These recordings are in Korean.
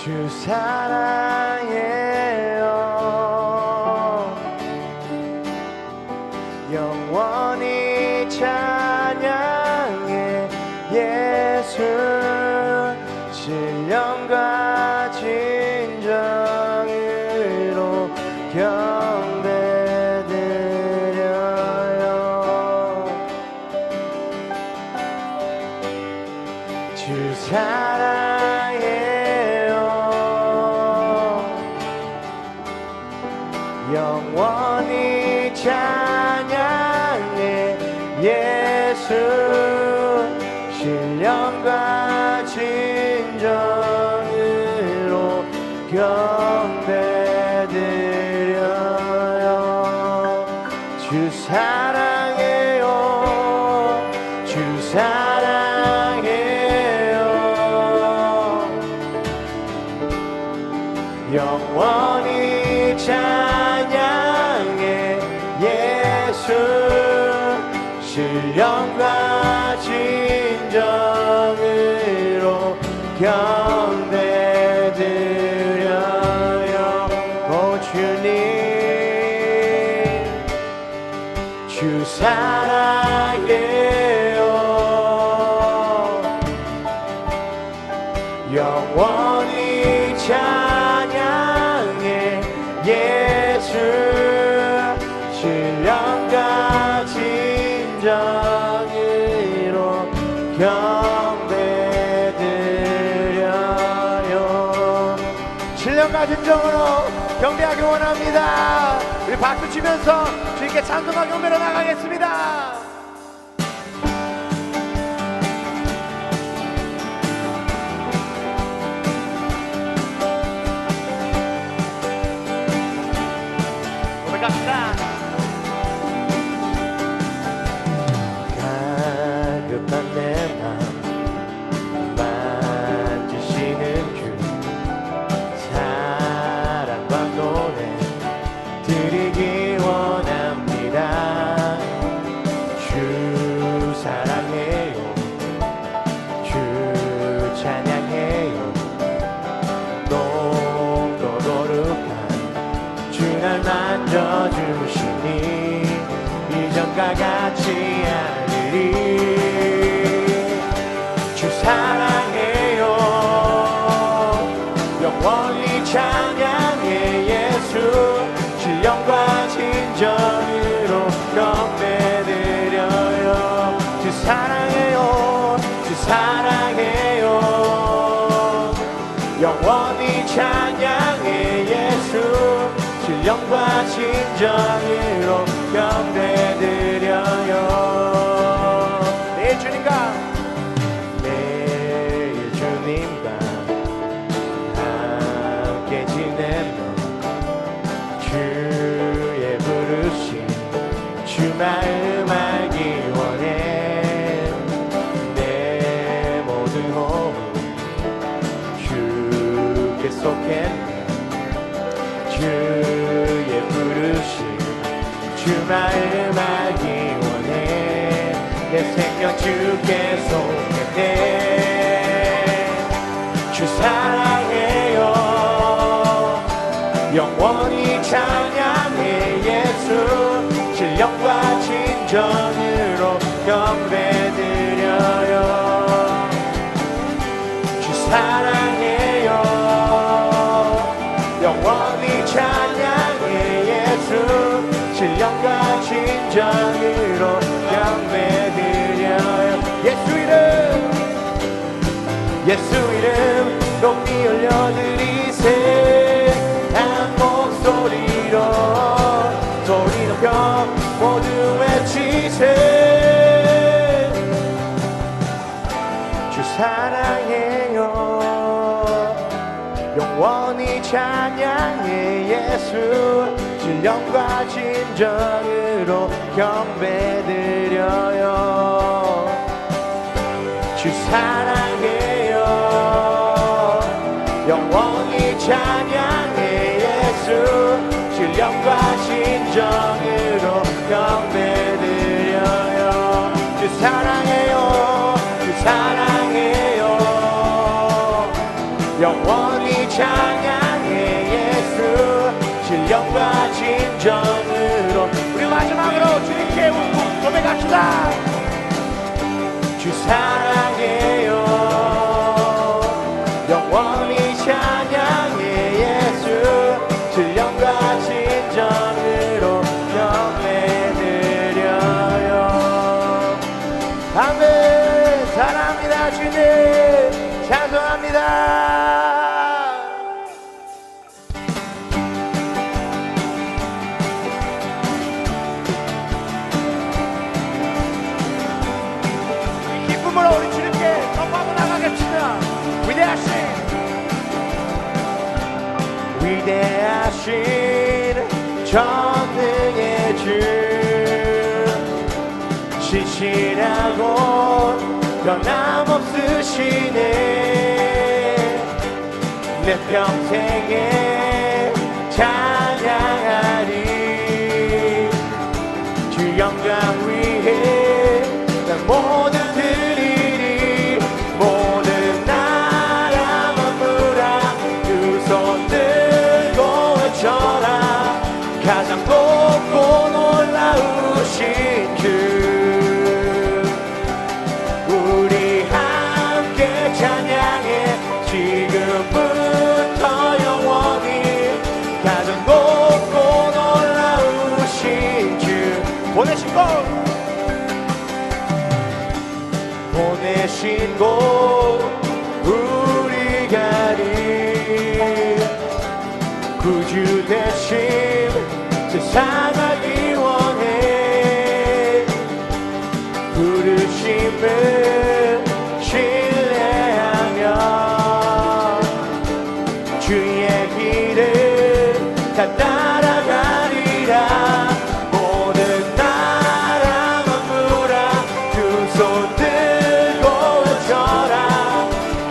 주 사랑해요. 영원히 찬양해 예수. 신령과 진정으로 경배드려요. 주 사랑해요. 영원히 찬양해 예수. 신령과 진정으로 경배드려요. 주 사랑해요. 주 사랑해요. 영원히 찬양해 예수. 신령과 진정으로 경배드려요. 오 주님, 주 사랑해요. 영원히 찬양해 예수. 신령과 진정으로 경배드려요. 신령과 진정으로 경배하기 원합니다. 우리 박수 치면서 주님께 찬송과 경배로 나가겠습니다. 고백합시다. 가급한 내 맘 만지시는 주. 사랑과 노래 드리기 원합니다. 주 사랑해요. 주 찬양해요. 높고 거룩한 주 날 만져주시니 이전과 같이 하리니. 주 사랑해요. 영원히 찬양해 예수. 신령과 진정으로 경배드려요. 주 사랑해요. 주 사랑해요. 영원히 찬양해 예수. 신령과 진정으로 경배드려요. 내 주님과 함께 지내며 주의 부르심 주 마음 알기 원해. 내 모든 호흡 주께 속했네. 주의 부르심 주 마음 알기 원해. 내 생명 주께 속했네. 주 사랑해요. 영원히 찬양해 예수. 신령과 진정으로 경배드려요. 주 사랑해요. 영원히 찬양해 예수. 신령과 진정으로 경배드려요. 예수 이름, 예수 이름 높이 올려드리세. 한 목소리로 소리 높여 모두 외치세. 주 사랑해요. 영원히 찬양해 예수. 신령과 진정으로 경배드려요. 주 사랑해요. 영원히 찬양해 예수. 신령과 진정으로 경배드려요. 주 사랑해요. 주 사랑해요. 영원히 찬양해 예수 신령과 진정으로. 우리 마지막으로 주님께 웃고 고백합시다. 주 사랑해요. 영원히 찬양해 예수 신령과 진정으로 영예드려요. 아멘. 사랑합니다 주님. 찬송합니다. 우리 주님께 선포하고 나가겠습니다. 위대하신 전능의 주 신실하고 변함없으시네. 내 평생에 찬양하리. 주 영광 위에 난 모든 드리리. 모든 나라 만물아 두 손 들고 외쳐라. 가장 높고 놀라우신 주 우리 함께 찬양해. 지금부터 영원히 가장 높고 놀라우신 주 보내신 곳 우리 가리. 구주 대신 세상하기 원해. 부르심을 신뢰하며 주의 길을 다 따라가리라. 모든 나라 만물아 두 손 들고 외쳐라.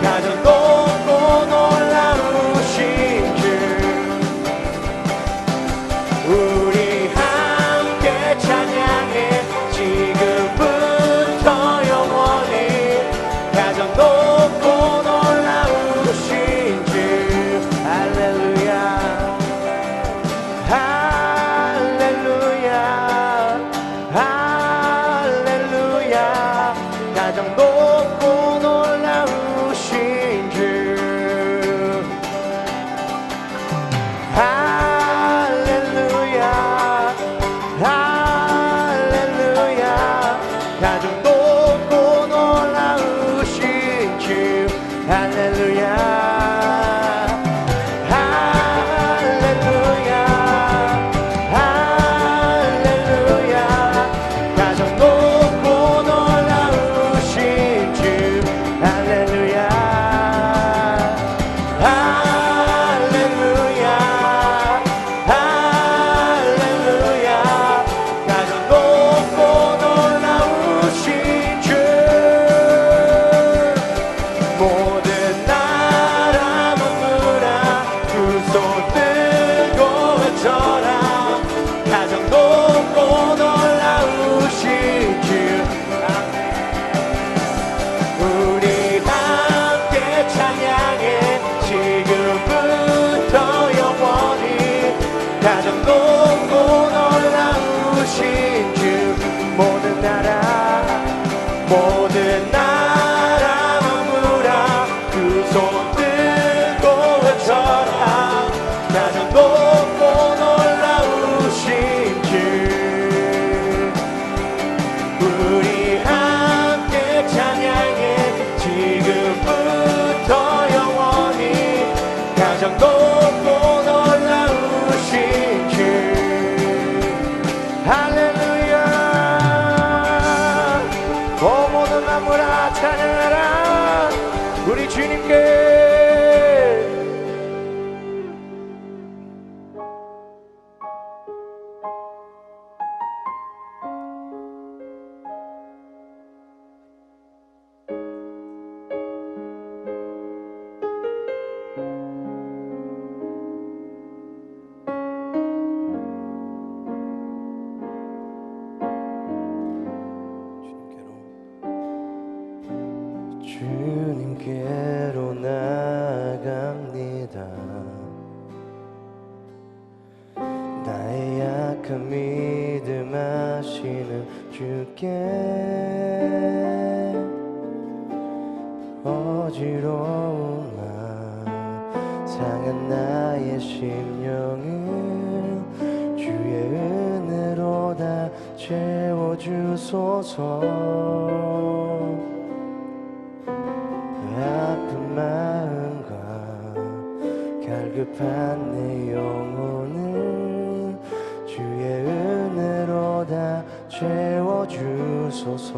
가장 높고 놀라우신 주 우리 함께 찬양해. 지금부터 영원히 가장 높고 놀라우신 주. 할렐루야. 마음 상한 나의 심령을 주의 은혜로 다 채워주소서. 아픈 마음과 갈급한 내 영혼을 주의 은혜로 다 채워주소서.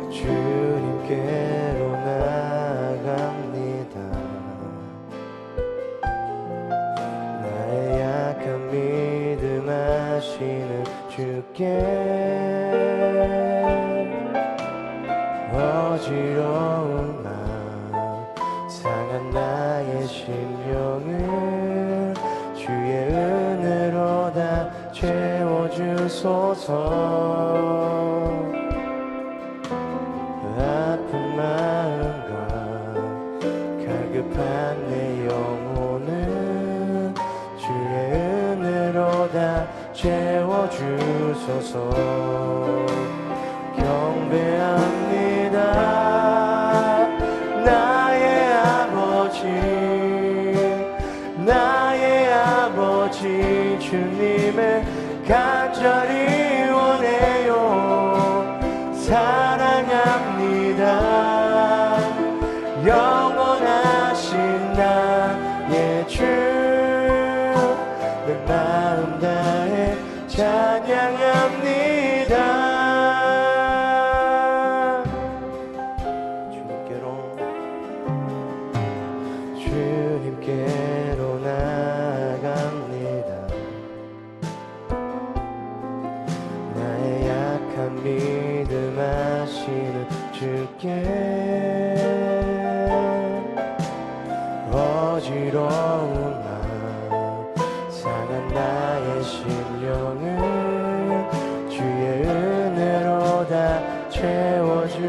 주님께로 나아갑니다. 나의 약한 믿음 하시는 주께 어지러운 마음 상한 나의 심령을 주의 은혜로 다 채워주소서. 아픈 마음과 갈급한 내 영혼을 주의 은혜로 다 채워주소서. 경배합니다 나의 아버지, 나의 아버지 주님을 간절히 원해요. 사랑합니다 영원하신 나의 주, 내 마음 다해 찬양합니다. 주님께로 나아갑니다. 나의 약한 믿음 하시는 주께 어지러운 마음 상한 나의 심령을 주의 은혜로 다 채워주소서.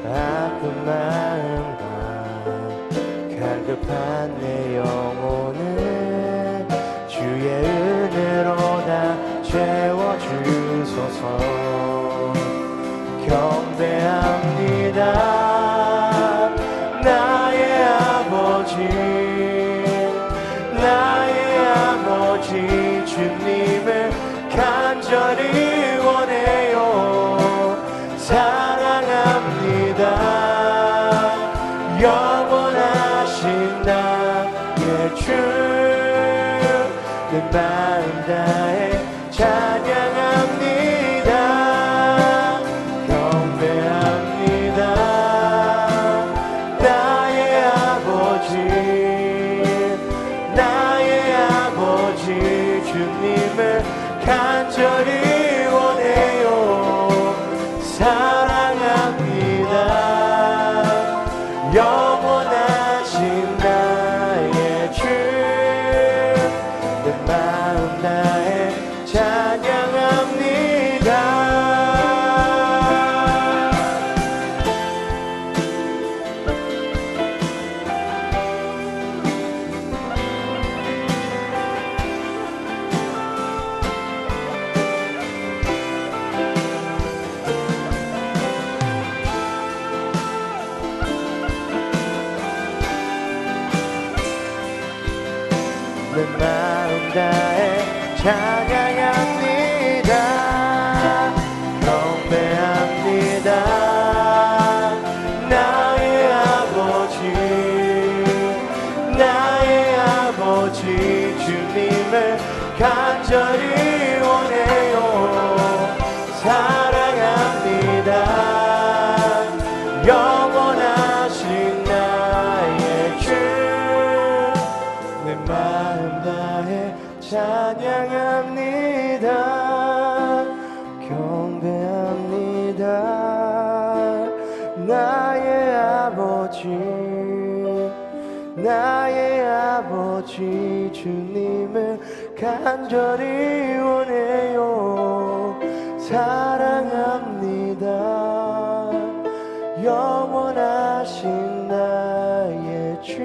아픈 마음과 갈급한 내 영혼을 주의 은혜로 다 채워주소서. 경배합니다 나의 아버지, 나의 아버지 주님을 간절히 원해요. 사랑합니다 영원하신 나의 주, 내 마음 다해 찬양합니다. 경배합니다 나의 아버지, 나의 아버지 주님을 간절히 원해요. 사랑합니다 영원하신 나의 주, 내 마음 다해 찬양합니다. 내 마음 다해 찬양합니다. 경배합니다 나의 아버지, 나의 아버지 주님을 간절히 원해요. 사랑합니다 영원하신 나의 주, 내 마음 다해 찬양합니다. 경배합니다 나의 아버지, 나의 아버지 주님을 간절히 원해요. 사랑합니다 영원하신 나의 주,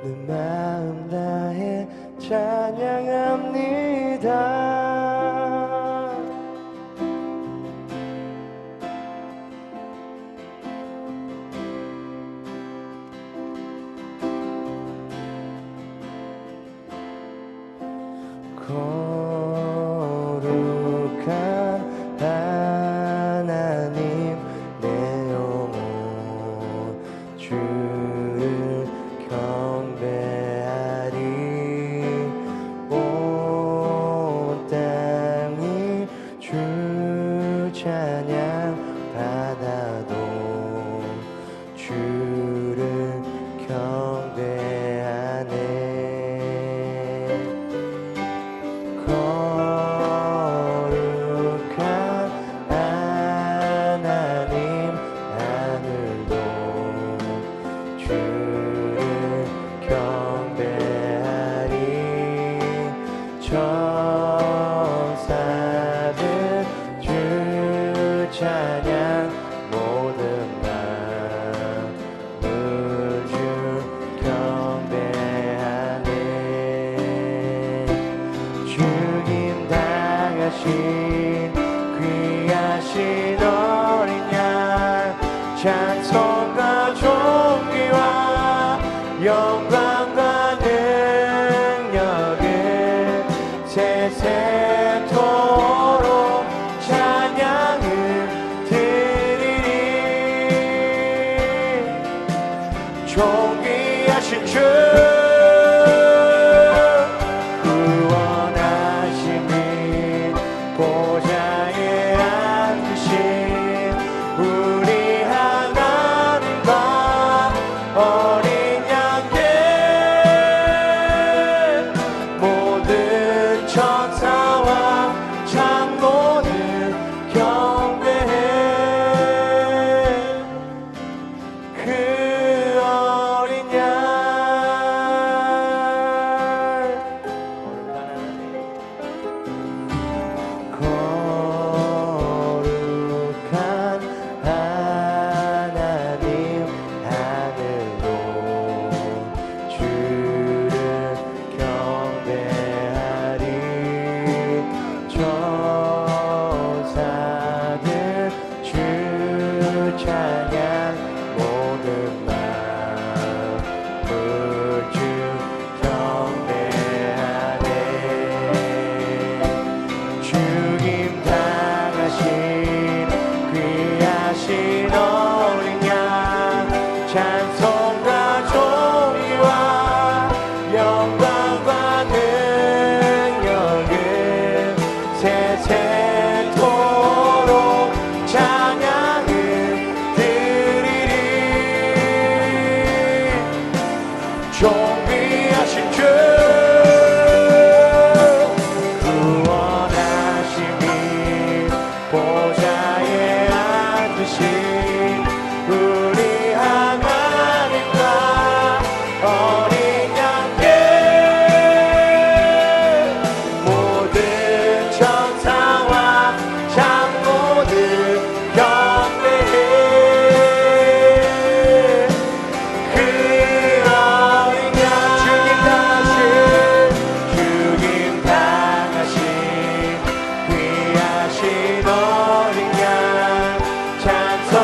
내 마음 다해 찬양합니다. 찬양 받아도 주를 경배하네. 거룩한 하나님 하늘도 주를 경배하리. 천사들 주 찬양 모든 만물 주 경배하네. 죽임 당하신 귀하신 어린 양 찬송과 존귀와 영광과 능력을 세세토록 찬양을 드리리. 존귀하신 주 구원하심이 보좌에 앉으신 우리 하나님과 어린 양께 모든 천사와 장로들 경배해. 그 어린 양 거룩한 하나님 하늘로 주를 경배하리. 천사들 주 찬양 모든 만물 주 경배하네. 죽임 당하신 귀하신 어린 양 찬송과 존귀와 영광과 능력을 세세토록 찬양을 드리리. 존귀하신 주 구원하심이 보좌에 앉으신 우리 하나님과 어린 양께 모든 천사와 장로들 경배해. 그 어린 양 죽임 당하신 귀하신 어린 양 찬송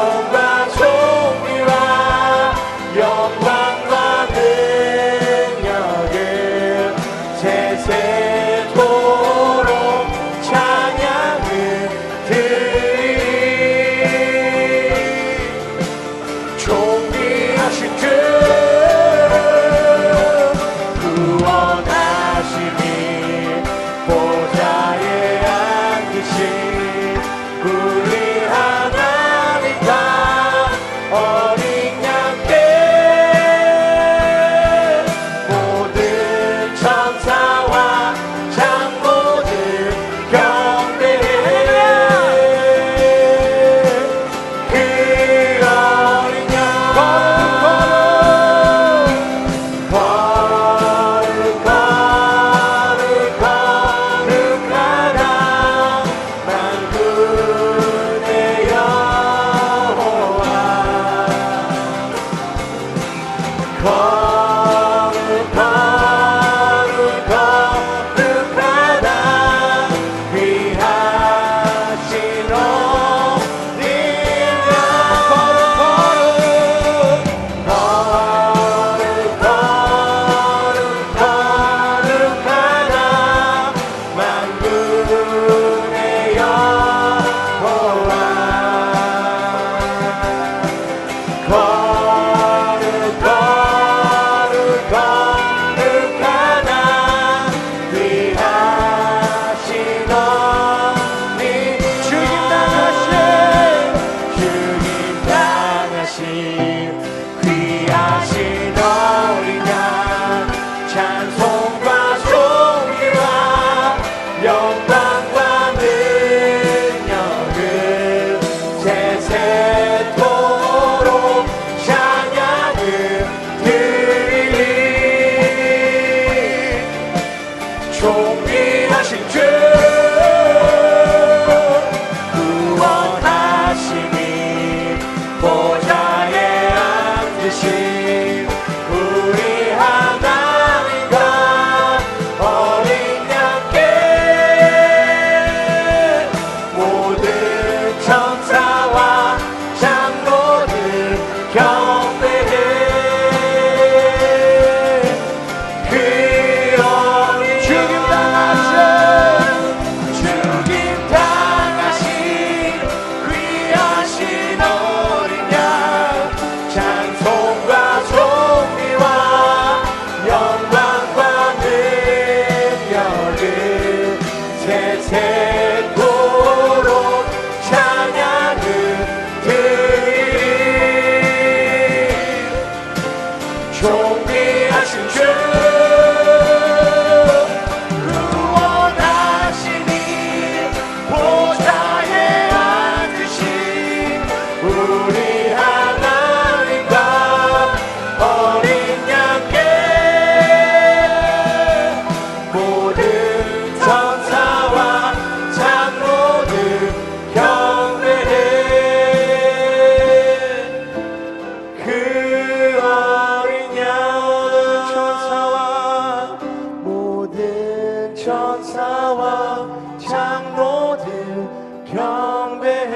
경배해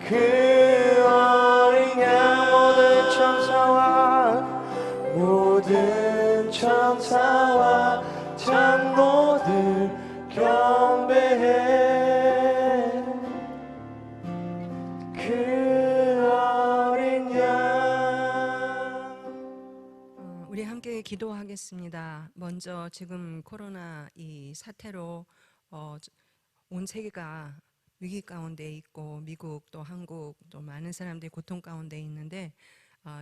그 어린 양 모든 천사와 장로들 경배해 그 어린 양. 우리 함께 기도하겠습니다. 먼저 지금 코로나 이 사태로 온 세계가 위기 가운데 있고 미국 또 한국 또 많은 사람들이 고통 가운데 있는데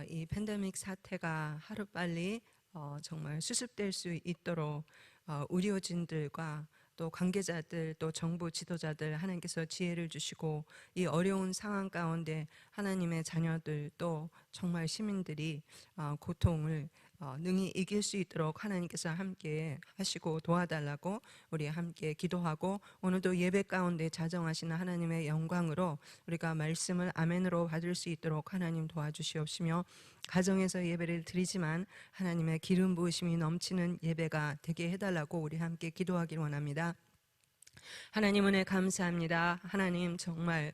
이 팬데믹 사태가 하루빨리 정말 수습될 수 있도록 의료진들과 또 관계자들 또 정부 지도자들 하나님께서 지혜를 주시고 이 어려운 상황 가운데 하나님의 자녀들 또 정말 시민들이 고통을 능히 이길 수 있도록 하나님께서 함께 하시고 도와달라고 우리 함께 기도하고 오늘도 예배 가운데 자정하시는 하나님의 영광으로 우리가 말씀을 아멘으로 받을 수 있도록 하나님 도와주시옵시며 가정에서 예배를 드리지만 하나님의 기름 부으심이 넘치는 예배가 되게 해달라고 우리 함께 기도하기를 원합니다. 하나님 은혜 감사합니다. 하나님 정말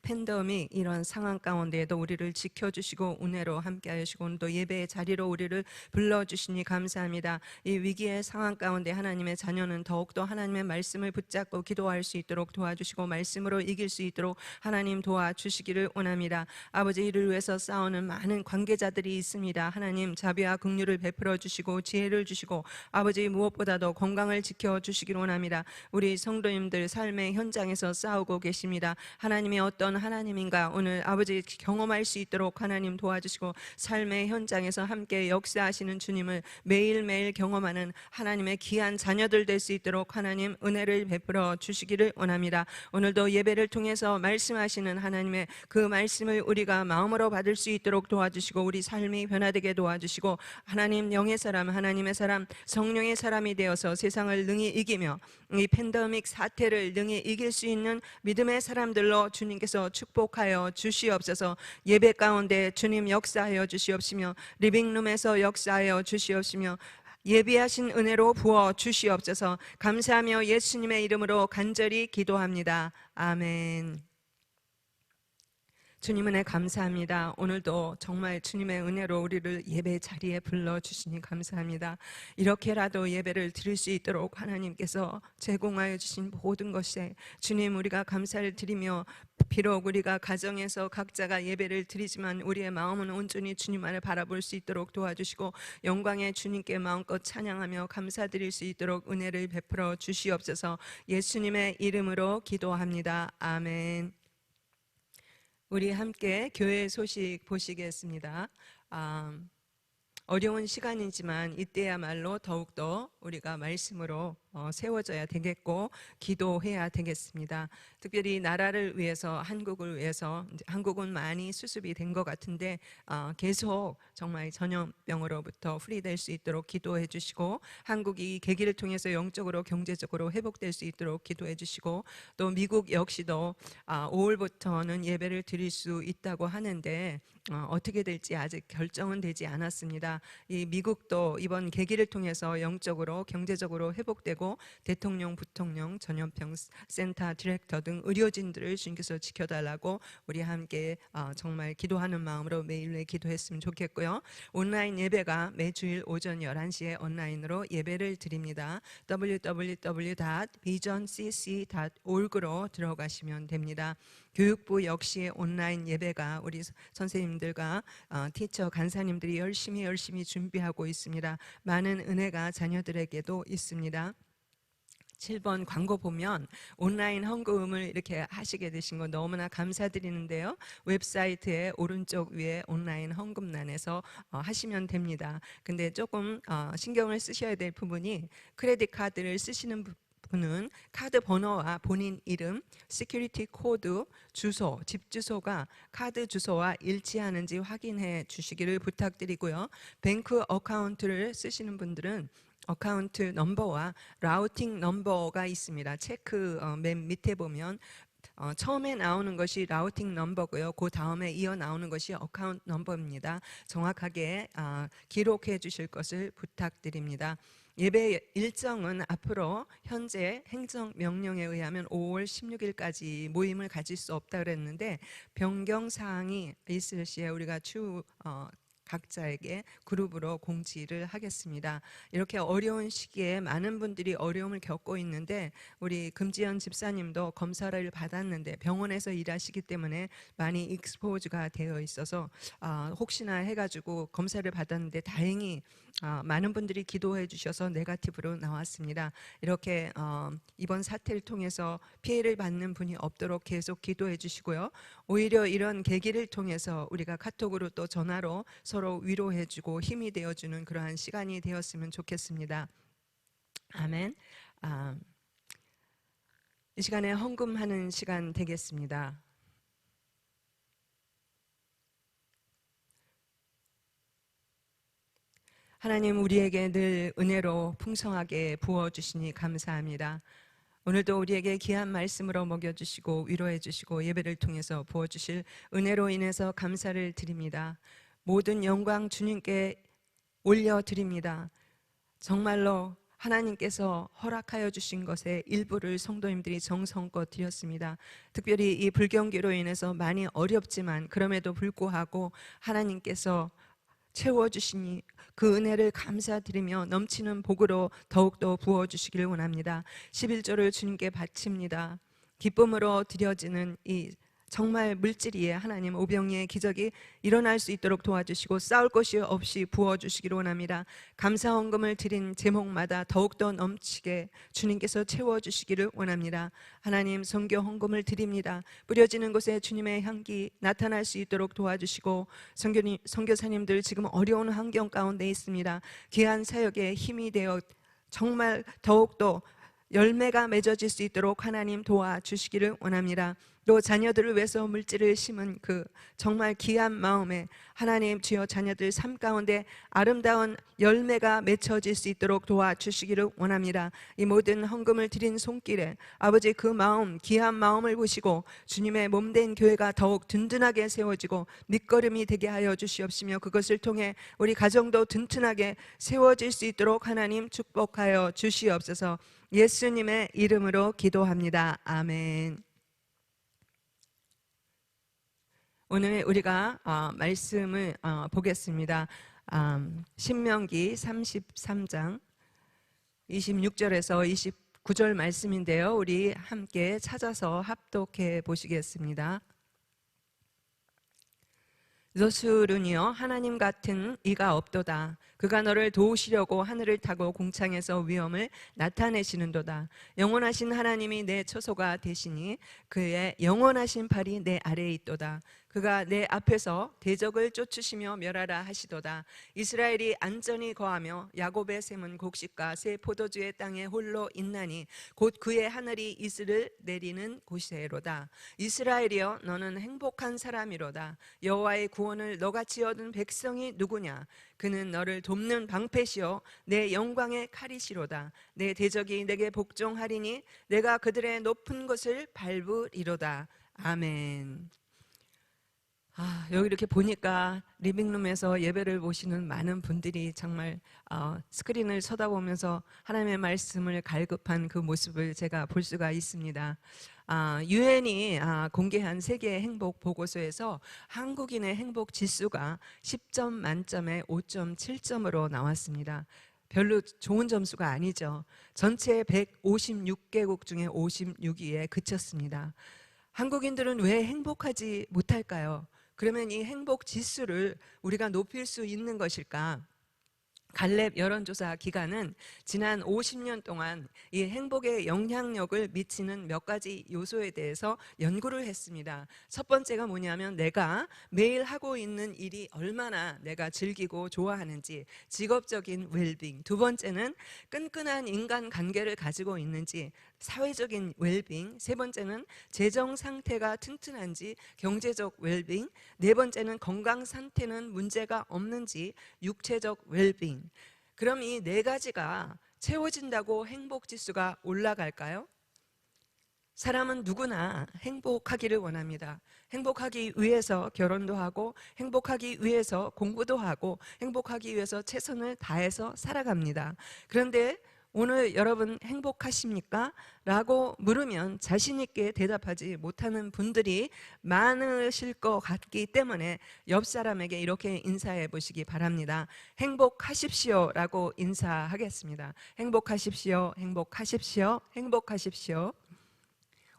팬데믹 이런 상황 가운데에도 우리를 지켜주시고 은혜로 함께하여 주시고 오늘도 예배의 자리로 우리를 불러주시니 감사합니다. 이 위기의 상황 가운데 하나님의 자녀는 더욱더 하나님의 말씀을 붙잡고 기도할 수 있도록 도와주시고 말씀으로 이길 수 있도록 하나님 도와주시기를 원합니다. 아버지 이를 위해서 싸우는 많은 관계자들이 있습니다. 하나님 자비와 긍휼을 베풀어 주시고 지혜를 주시고 아버지 무엇보다도 건강을 지켜주시기를 원합니다. 우리 성도님들 삶의 현장에서 싸우고 계십니다. 하나님이 어떤 하나님인가 오늘 아버지 경험할 수 있도록 하나님 도와주시고 삶의 현장에서 함께 역사하시는 주님을 매일매일 경험하는 하나님의 귀한 자녀들 될 수 있도록 하나님 은혜를 베풀어 주시기를 원합니다. 오늘도 예배를 통해서 말씀하시는 하나님의 그 말씀을 우리가 마음으로 받을 수 있도록 도와주시고 우리 삶이 변화되게 도와주시고 하나님 영의 사람 하나님의 사람 성령의 사람이 되어서 세상을 능히 이기며 이 팬데믹 사태를 능히 이길 수 있는 믿음의 사람들로 주님께서 축복하여 주시옵소서. 예배 가운데 주님 역사하여 주시옵시며 리빙룸에서 역사하여 주시옵시며 예비하신 은혜로 부어 주시옵소서. 감사하며 예수님의 이름으로 간절히 기도합니다. 아멘. 주님 은혜 감사합니다. 오늘도 정말 주님의 은혜로 우리를 예배 자리에 불러주시니 감사합니다. 이렇게라도 예배를 드릴 수 있도록 하나님께서 제공하여 주신 모든 것에 주님 우리가 감사를 드리며 비록 우리가 가정에서 각자가 예배를 드리지만 우리의 마음은 온전히 주님만을 바라볼 수 있도록 도와주시고 영광의 주님께 마음껏 찬양하며 감사드릴 수 있도록 은혜를 베풀어 주시옵소서. 예수님의 이름으로 기도합니다. 아멘. 우리 함께 교회 소식 보시겠습니다. 어려운 시간이지만 이때야말로 더욱더 우리가 말씀으로 세워져야 되겠고 기도해야 되겠습니다. 특별히 나라를 위해서 한국을 위해서 한국은 많이 수습이 된 것 같은데 계속 정말 전염병으로부터 프리될 수 있도록 기도해 주시고 한국이 계기를 통해서 영적으로 경제적으로 회복될 수 있도록 기도해 주시고 또 미국 역시도 5월부터는 예배를 드릴 수 있다고 하는데 어떻게 될지 아직 결정은 되지 않았습니다. 이 미국도 이번 계기를 통해서 영적으로 경제적으로 회복되고 대통령, 부통령, 전염병 센터 디렉터 등 의료진들을 주님께서 지켜달라고 우리 함께 정말 기도하는 마음으로 매일매일 기도했으면 좋겠고요. 온라인 예배가 매주일 오전 11시에 온라인으로 예배를 드립니다. www.visioncc.org로 들어가시면 됩니다. 교육부 역시 온라인 예배가 우리 선생님들과 티처 간사님들이 열심히 준비하고 있습니다. 많은 은혜가 자녀들에게도 있습니다. 7번 광고 보면 온라인 헌금을 이렇게 하시게 되신 거 너무나 감사드리는데요. 웹사이트의 오른쪽 위에 온라인 헌금란에서 하시면 됩니다. 근데 조금 신경을 쓰셔야 될 부분이 크레딧 카드를 쓰시는 분은 카드 번호와 본인 이름, 시큐리티 코드, 주소, 집 주소가 카드 주소와 일치하는지 확인해 주시기를 부탁드리고요. 뱅크 어카운트를 쓰시는 분들은 어카운트 넘버와 라우팅 넘버가 있습니다. 체크 맨 밑에 보면 처음에 나오는 것이 라우팅 넘버고요. 그 다음에 이어 나오는 것이 어카운트 넘버입니다. 정확하게 기록해 주실 것을 부탁드립니다. 예배 일정은 앞으로 현재 행정명령에 의하면 5월 16일까지 모임을 가질 수 없다 그랬는데 변경 사항이 있을 시에 우리가 각자에게 그룹으로 공지를 하겠습니다. 이렇게 어려운 시기에 많은 분들이 어려움을 겪고 있는데 우리 금지연 집사님도 검사를 받았는데 병원에서 일하시기 때문에 많이 익스포즈가 되어 있어서 혹시나 해가지고 검사를 받았는데 다행히 많은 분들이 기도해 주셔서 네거티브로 나왔습니다. 이렇게 이번 사태를 통해서 피해를 받는 분이 없도록 계속 기도해 주시고요. 오히려 이런 계기를 통해서 우리가 카톡으로 또 전화로 서로 위로해 주고 힘이 되어 주는 그러한 시간이 되었으면 좋겠습니다. 아멘. 이 시간에 헌금하는 시간 되겠습니다. 하나님, 우리에게 늘 은혜로 풍성하게 부어주시니 감사합니다. 오늘도 우리에게 귀한 말씀으로 먹여주시고 위로해 주시고 예배를 통해서 부어주실 은혜로 인해서 감사를 드립니다. 모든 영광 주님께 올려드립니다. 정말로 하나님께서 허락하여 주신 것의 일부를 성도님들이 정성껏 드렸습니다. 특별히 이 불경기로 인해서 많이 어렵지만 그럼에도 불구하고 하나님께서 채워주시니 그 은혜를 감사드리며 넘치는 복으로 더욱더 부어주시기를 원합니다. 11조를 주님께 바칩니다. 기쁨으로 드려지는 이 정말 물질이에 하나님 오병이의 기적이 일어날 수 있도록 도와주시고 싸울 것이 없이 부어주시기를 원합니다. 감사 헌금을 드린 제목마다 더욱더 넘치게 주님께서 채워주시기를 원합니다. 하나님, 선교 헌금을 드립니다. 뿌려지는 곳에 주님의 향기 나타날 수 있도록 도와주시고 선교사님들 지금 어려운 환경 가운데 있습니다. 귀한 사역에 힘이 되어 정말 더욱더 열매가 맺어질 수 있도록 하나님 도와주시기를 원합니다. 또 자녀들을 위해서 물질을 심은 그 정말 귀한 마음에 하나님 주여 자녀들 삶 가운데 아름다운 열매가 맺혀질 수 있도록 도와주시기를 원합니다. 이 모든 헌금을 드린 손길에 아버지 그 마음, 귀한 마음을 보시고 주님의 몸된 교회가 더욱 든든하게 세워지고 밑거름이 되게 하여 주시옵시며 그것을 통해 우리 가정도 든든하게 세워질 수 있도록 하나님 축복하여 주시옵소서. 예수님의 이름으로 기도합니다. 아멘. 오늘 우리가 말씀을 보겠습니다. 신명기 33장 26절에서 29절 말씀인데요. 우리 함께 찾아서 합독해 보시겠습니다. 여수르니여, 하나님 같은 이가 없도다. 그가 너를 도우시려고 하늘을 타고 공창에서 위엄을 나타내시는도다. 영원하신 하나님이 내 처소가 되시니 그의 영원하신 팔이 내 아래에 있도다. 그가 내 앞에서 대적을 쫓으시며 멸하라 하시도다. 이스라엘이 안전히 거하며 야곱의 샘은 곡식과 새 포도주의 땅에 홀로 있나니 곧 그의 하늘이 이슬을 내리는 곳이로다. 이스라엘이여, 너는 행복한 사람이로다. 여호와의 구원을 너같이 얻은 백성이 누구냐? 그는 너를 돕는 방패시요 내 영광의 칼이시로다. 내 대적이 내게 복종하리니 내가 그들의 높은 곳을 밟으리로다. 아멘. 여기 이렇게 보니까 리빙룸에서 예배를 보시는 많은 분들이 정말 스크린을 쳐다보면서 하나님의 말씀을 갈급한 그 모습을 제가 볼 수가 있습니다. 유엔이 공개한 세계 행복 보고서에서 한국인의 행복 지수가 10점 만점에 5.7점으로 나왔습니다. 별로 좋은 점수가 아니죠. 전체 156개국 중에 56위에 그쳤습니다. 한국인들은 왜 행복하지 못할까요? 그러면 이 행복 지수를 우리가 높일 수 있는 것일까? 갈렙 여론조사 기관은 지난 50년 동안 이 행복에 영향력을 미치는 몇 가지 요소에 대해서 연구를 했습니다. 첫 번째가 뭐냐면 내가 매일 하고 있는 일이 얼마나 내가 즐기고 좋아하는지, 직업적인 웰빙. 두 번째는 끈끈한 인간관계를 가지고 있는지, 사회적인 웰빙. 세 번째는 재정 상태가 튼튼한지, 경제적 웰빙. 네 번째는 건강 상태는 문제가 없는지, 육체적 웰빙. 그럼 이 네 가지가 채워진다고 행복 지수가 올라갈까요? 사람은 누구나 행복하기를 원합니다. 행복하기 위해서 결혼도 하고, 행복하기 위해서 공부도 하고, 행복하기 위해서 최선을 다해서 살아갑니다. 그런데 오늘 여러분 행복하십니까? 라고 물으면 자신 있게 대답하지 못하는 분들이 많으실 것 같기 때문에 옆 사람에게 이렇게 인사해 보시기 바랍니다. 행복하십시오 라고 인사하겠습니다. 행복하십시오, 행복하십시오, 행복하십시오.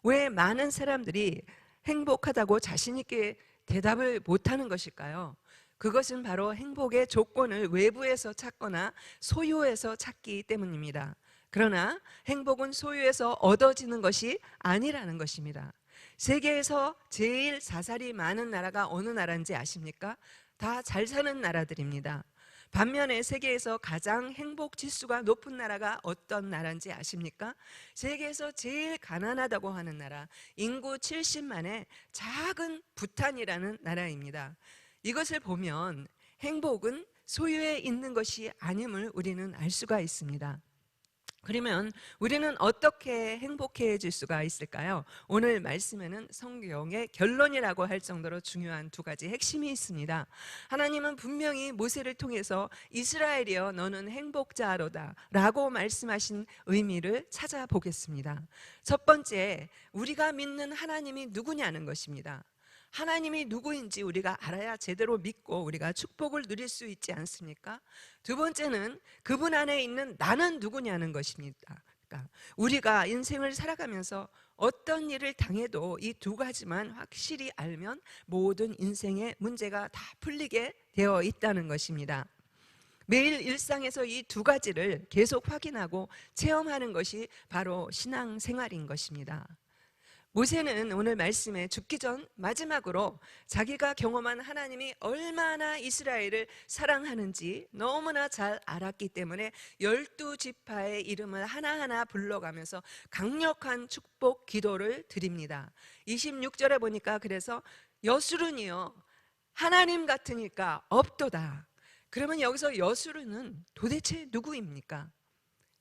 왜 많은 사람들이 행복하다고 자신 있게 대답을 못하는 것일까요? 그것은 바로 행복의 조건을 외부에서 찾거나 소유에서 찾기 때문입니다. 그러나 행복은 소유에서 얻어지는 것이 아니라는 것입니다. 세계에서 제일 자살이 많은 나라가 어느 나라인지 아십니까? 다 잘 사는 나라들입니다. 반면에 세계에서 가장 행복 지수가 높은 나라가 어떤 나라인지 아십니까? 세계에서 제일 가난하다고 하는 나라, 인구 70만의 작은 부탄이라는 나라입니다. 이것을 보면 행복은 소유에 있는 것이 아님을 우리는 알 수가 있습니다. 그러면 우리는 어떻게 행복해질 수가 있을까요? 오늘 말씀에는 성경의 결론이라고 할 정도로 중요한 두 가지 핵심이 있습니다. 하나님은 분명히 모세를 통해서 이스라엘이여 너는 행복자로다 라고 말씀하신 의미를 찾아보겠습니다. 첫 번째, 우리가 믿는 하나님이 누구냐는 것입니다. 하나님이 누구인지 우리가 알아야 제대로 믿고 우리가 축복을 누릴 수 있지 않습니까? 두 번째는 그분 안에 있는 나는 누구냐는 것입니다. 그러니까 우리가 인생을 살아가면서 어떤 일을 당해도 이 두 가지만 확실히 알면 모든 인생의 문제가 다 풀리게 되어 있다는 것입니다. 매일 일상에서 이 두 가지를 계속 확인하고 체험하는 것이 바로 신앙생활인 것입니다. 모세는 오늘 말씀에 죽기 전 마지막으로 자기가 경험한 하나님이 얼마나 이스라엘을 사랑하는지 너무나 잘 알았기 때문에 12지파의 이름을 하나하나 불러가면서 강력한 축복 기도를 드립니다. 26절에 보니까 그래서 여수른이여 하나님 같으니까 없도다. 그러면 여기서 여수른은 도대체 누구입니까?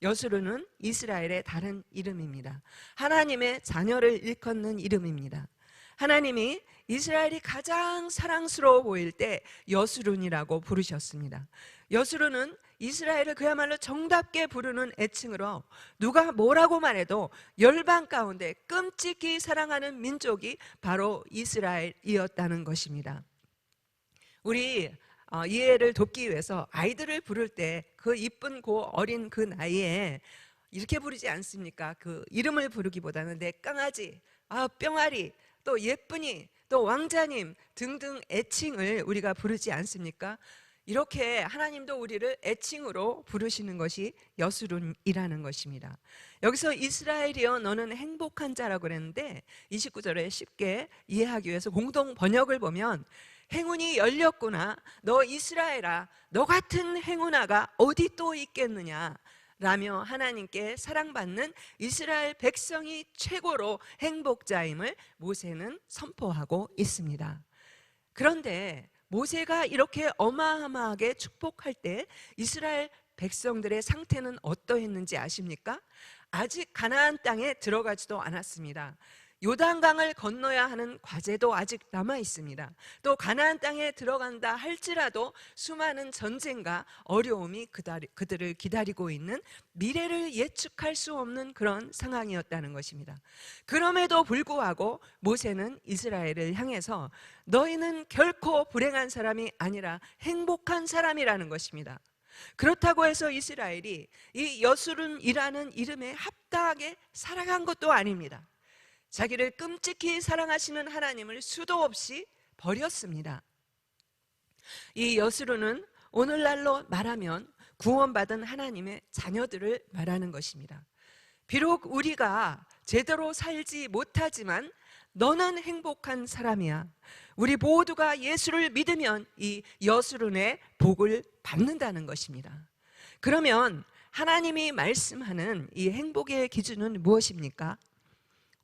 여수르는 이스라엘의 다른 이름입니다. 하나님의 자녀를 일컫는 이름입니다. 하나님이 이스라엘이 가장 사랑스러워 보일 때 여수른이라고 부르셨습니다. 여수르는 이스라엘을 그야말로 정답게 부르는 애칭으로 누가 뭐라고 말해도 열방 가운데 끔찍히 사랑하는 민족이 바로 이스라엘이었다는 것입니다. 우리 이해를 돕기 위해서 아이들을 부를 때 그 이쁜 고 어린 그 나이에 이렇게 부르지 않습니까? 그 이름을 부르기보다는 내 깡아지, 뿅아리, 또 예쁜이, 또 왕자님 등등 애칭을 우리가 부르지 않습니까? 이렇게 하나님도 우리를 애칭으로 부르시는 것이 여수룬이라는 것입니다. 여기서 이스라엘이여 너는 행복한 자라고 그랬는데 29절에 쉽게 이해하기 위해서 공동 번역을 보면 행운이 열렸구나. 너 이스라엘아, 너 같은 행운아가 어디 또 있겠느냐 라며 하나님께 사랑받는 이스라엘 백성이 최고로 행복자임을 모세는 선포하고 있습니다. 그런데 모세가 이렇게 어마어마하게 축복할 때 이스라엘 백성들의 상태는 어떠했는지 아십니까? 아직 가나안 땅에 들어가지도 않았습니다. 요단강을 건너야 하는 과제도 아직 남아 있습니다. 또 가나안 땅에 들어간다 할지라도 수많은 전쟁과 어려움이 그들을 기다리고 있는 미래를 예측할 수 없는 그런 상황이었다는 것입니다. 그럼에도 불구하고 모세는 이스라엘을 향해서 너희는 결코 불행한 사람이 아니라 행복한 사람이라는 것입니다. 그렇다고 해서 이스라엘이 이 여수룬이라는 이름에 합당하게 살아간 것도 아닙니다. 자기를 끔찍히 사랑하시는 하나님을 수도 없이 버렸습니다. 이 여수르는 오늘날로 말하면 구원받은 하나님의 자녀들을 말하는 것입니다. 비록 우리가 제대로 살지 못하지만 너는 행복한 사람이야. 우리 모두가 예수를 믿으면 이 여수른의 복을 받는다는 것입니다. 그러면 하나님이 말씀하는 이 행복의 기준은 무엇입니까?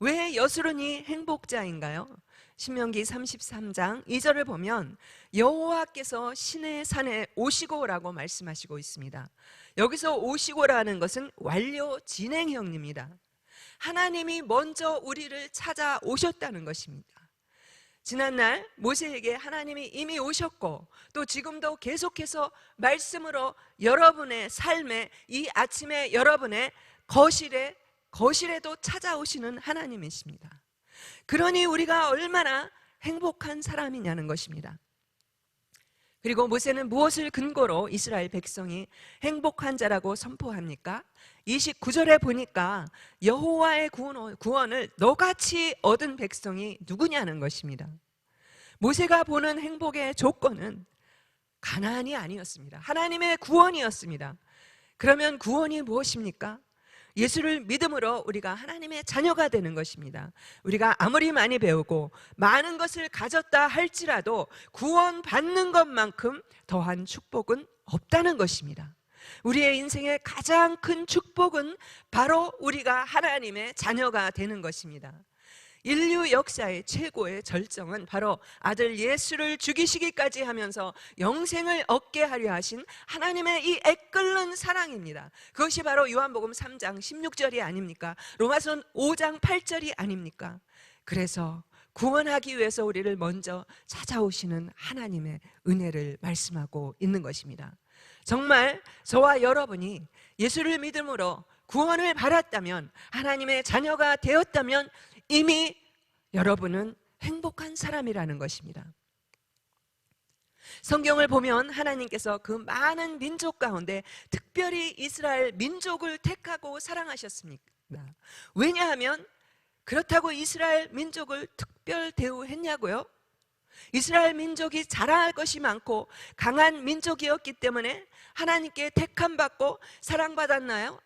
왜 여수른이 행복자인가요? 신명기 33장 2절을 보면 여호와께서 시내 산에 오시고라고 말씀하시고 있습니다. 여기서 오시고라는 것은 완료 진행형입니다. 하나님이 먼저 우리를 찾아오셨다는 것입니다. 지난날 모세에게 하나님이 이미 오셨고 또 지금도 계속해서 말씀으로 여러분의 삶에, 이 아침에 여러분의 거실에도 찾아오시는 하나님이십니다. 그러니 우리가 얼마나 행복한 사람이냐는 것입니다. 그리고 모세는 무엇을 근거로 이스라엘 백성이 행복한 자라고 선포합니까? 29절에 보니까 여호와의 구원을 너같이 얻은 백성이 누구냐는 것입니다. 모세가 보는 행복의 조건은 가나안이 아니었습니다. 하나님의 구원이었습니다. 그러면 구원이 무엇입니까? 예수를 믿음으로 우리가 하나님의 자녀가 되는 것입니다. 우리가 아무리 많이 배우고 많은 것을 가졌다 할지라도 구원받는 것만큼 더한 축복은 없다는 것입니다. 우리의 인생의 가장 큰 축복은 바로 우리가 하나님의 자녀가 되는 것입니다. 인류 역사의 최고의 절정은 바로 아들 예수를 죽이시기까지 하면서 영생을 얻게 하려 하신 하나님의 이 애끓는 사랑입니다. 그것이 바로 요한복음 3장 16절이 아닙니까? 로마서 5장 8절이 아닙니까? 그래서 구원하기 위해서 우리를 먼저 찾아오시는 하나님의 은혜를 말씀하고 있는 것입니다. 정말 저와 여러분이 예수를 믿음으로 구원을 받았다면, 하나님의 자녀가 되었다면 이미 여러분은 행복한 사람이라는 것입니다. 성경을 보면 하나님께서 그 많은 민족 가운데 특별히 이스라엘 민족을 택하고 사랑하셨습니다. 왜냐하면 그렇다고 이스라엘 민족을 특별 대우했냐고요? 이스라엘 민족이 자랑할 것이 많고 강한 민족이었기 때문에 하나님께 택함받고 사랑받았나요?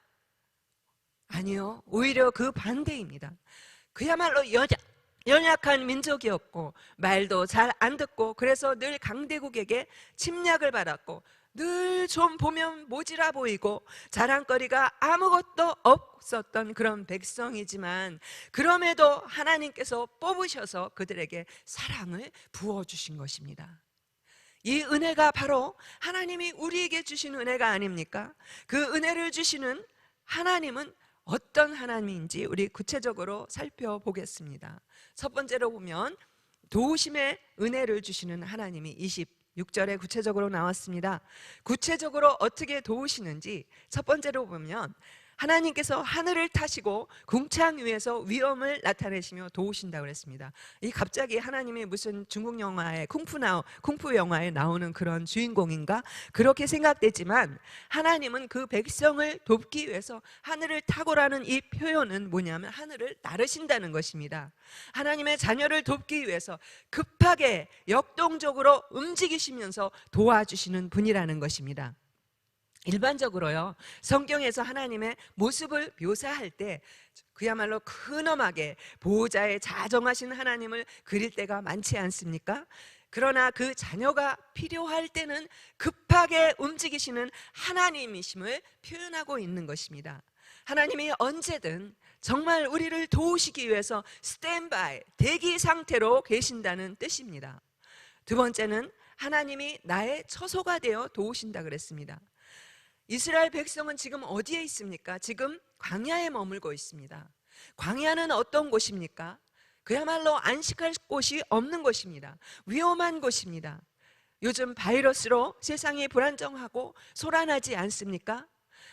아니요, 오히려 그 반대입니다. 그야말로 연약한 민족이었고 말도 잘 안 듣고 그래서 늘 강대국에게 침략을 받았고 늘 좀 보면 모질아 보이고 자랑거리가 아무것도 없었던 그런 백성이지만 그럼에도 하나님께서 뽑으셔서 그들에게 사랑을 부어주신 것입니다. 이 은혜가 바로 하나님이 우리에게 주신 은혜가 아닙니까? 그 은혜를 주시는 하나님은 어떤 하나님인지 우리 구체적으로 살펴보겠습니다. 첫 번째로 보면 도우심의 은혜를 주시는 하나님이 26절에 구체적으로 나왔습니다. 구체적으로 어떻게 도우시는지 첫 번째로 보면 하나님께서 하늘을 타시고 궁창 위에서 위엄을 나타내시며 도우신다고 그랬습니다. 이 갑자기 하나님이 무슨 중국 영화에 쿵푸 영화에 나오는 그런 주인공인가? 그렇게 생각되지만 하나님은 그 백성을 돕기 위해서 하늘을 타고라는 이 표현은 뭐냐면 하늘을 나르신다는 것입니다. 하나님의 자녀를 돕기 위해서 급하게 역동적으로 움직이시면서 도와주시는 분이라는 것입니다. 일반적으로요, 성경에서 하나님의 모습을 묘사할 때 그야말로 근엄하게 보호자의 자정하신 하나님을 그릴 때가 많지 않습니까? 그러나 그 자녀가 필요할 때는 급하게 움직이시는 하나님이심을 표현하고 있는 것입니다. 하나님이 언제든 정말 우리를 도우시기 위해서 스탠바이, 대기 상태로 계신다는 뜻입니다. 두 번째는 하나님이 나의 처소가 되어 도우신다 그랬습니다. 이스라엘 백성은 지금 어디에 있습니까? 지금 광야에 머물고 있습니다. 광야는 어떤 곳입니까? 그야말로 안식할 곳이 없는 곳입니다. 위험한 곳입니다. 요즘 바이러스로 세상이 불안정하고 소란하지 않습니까?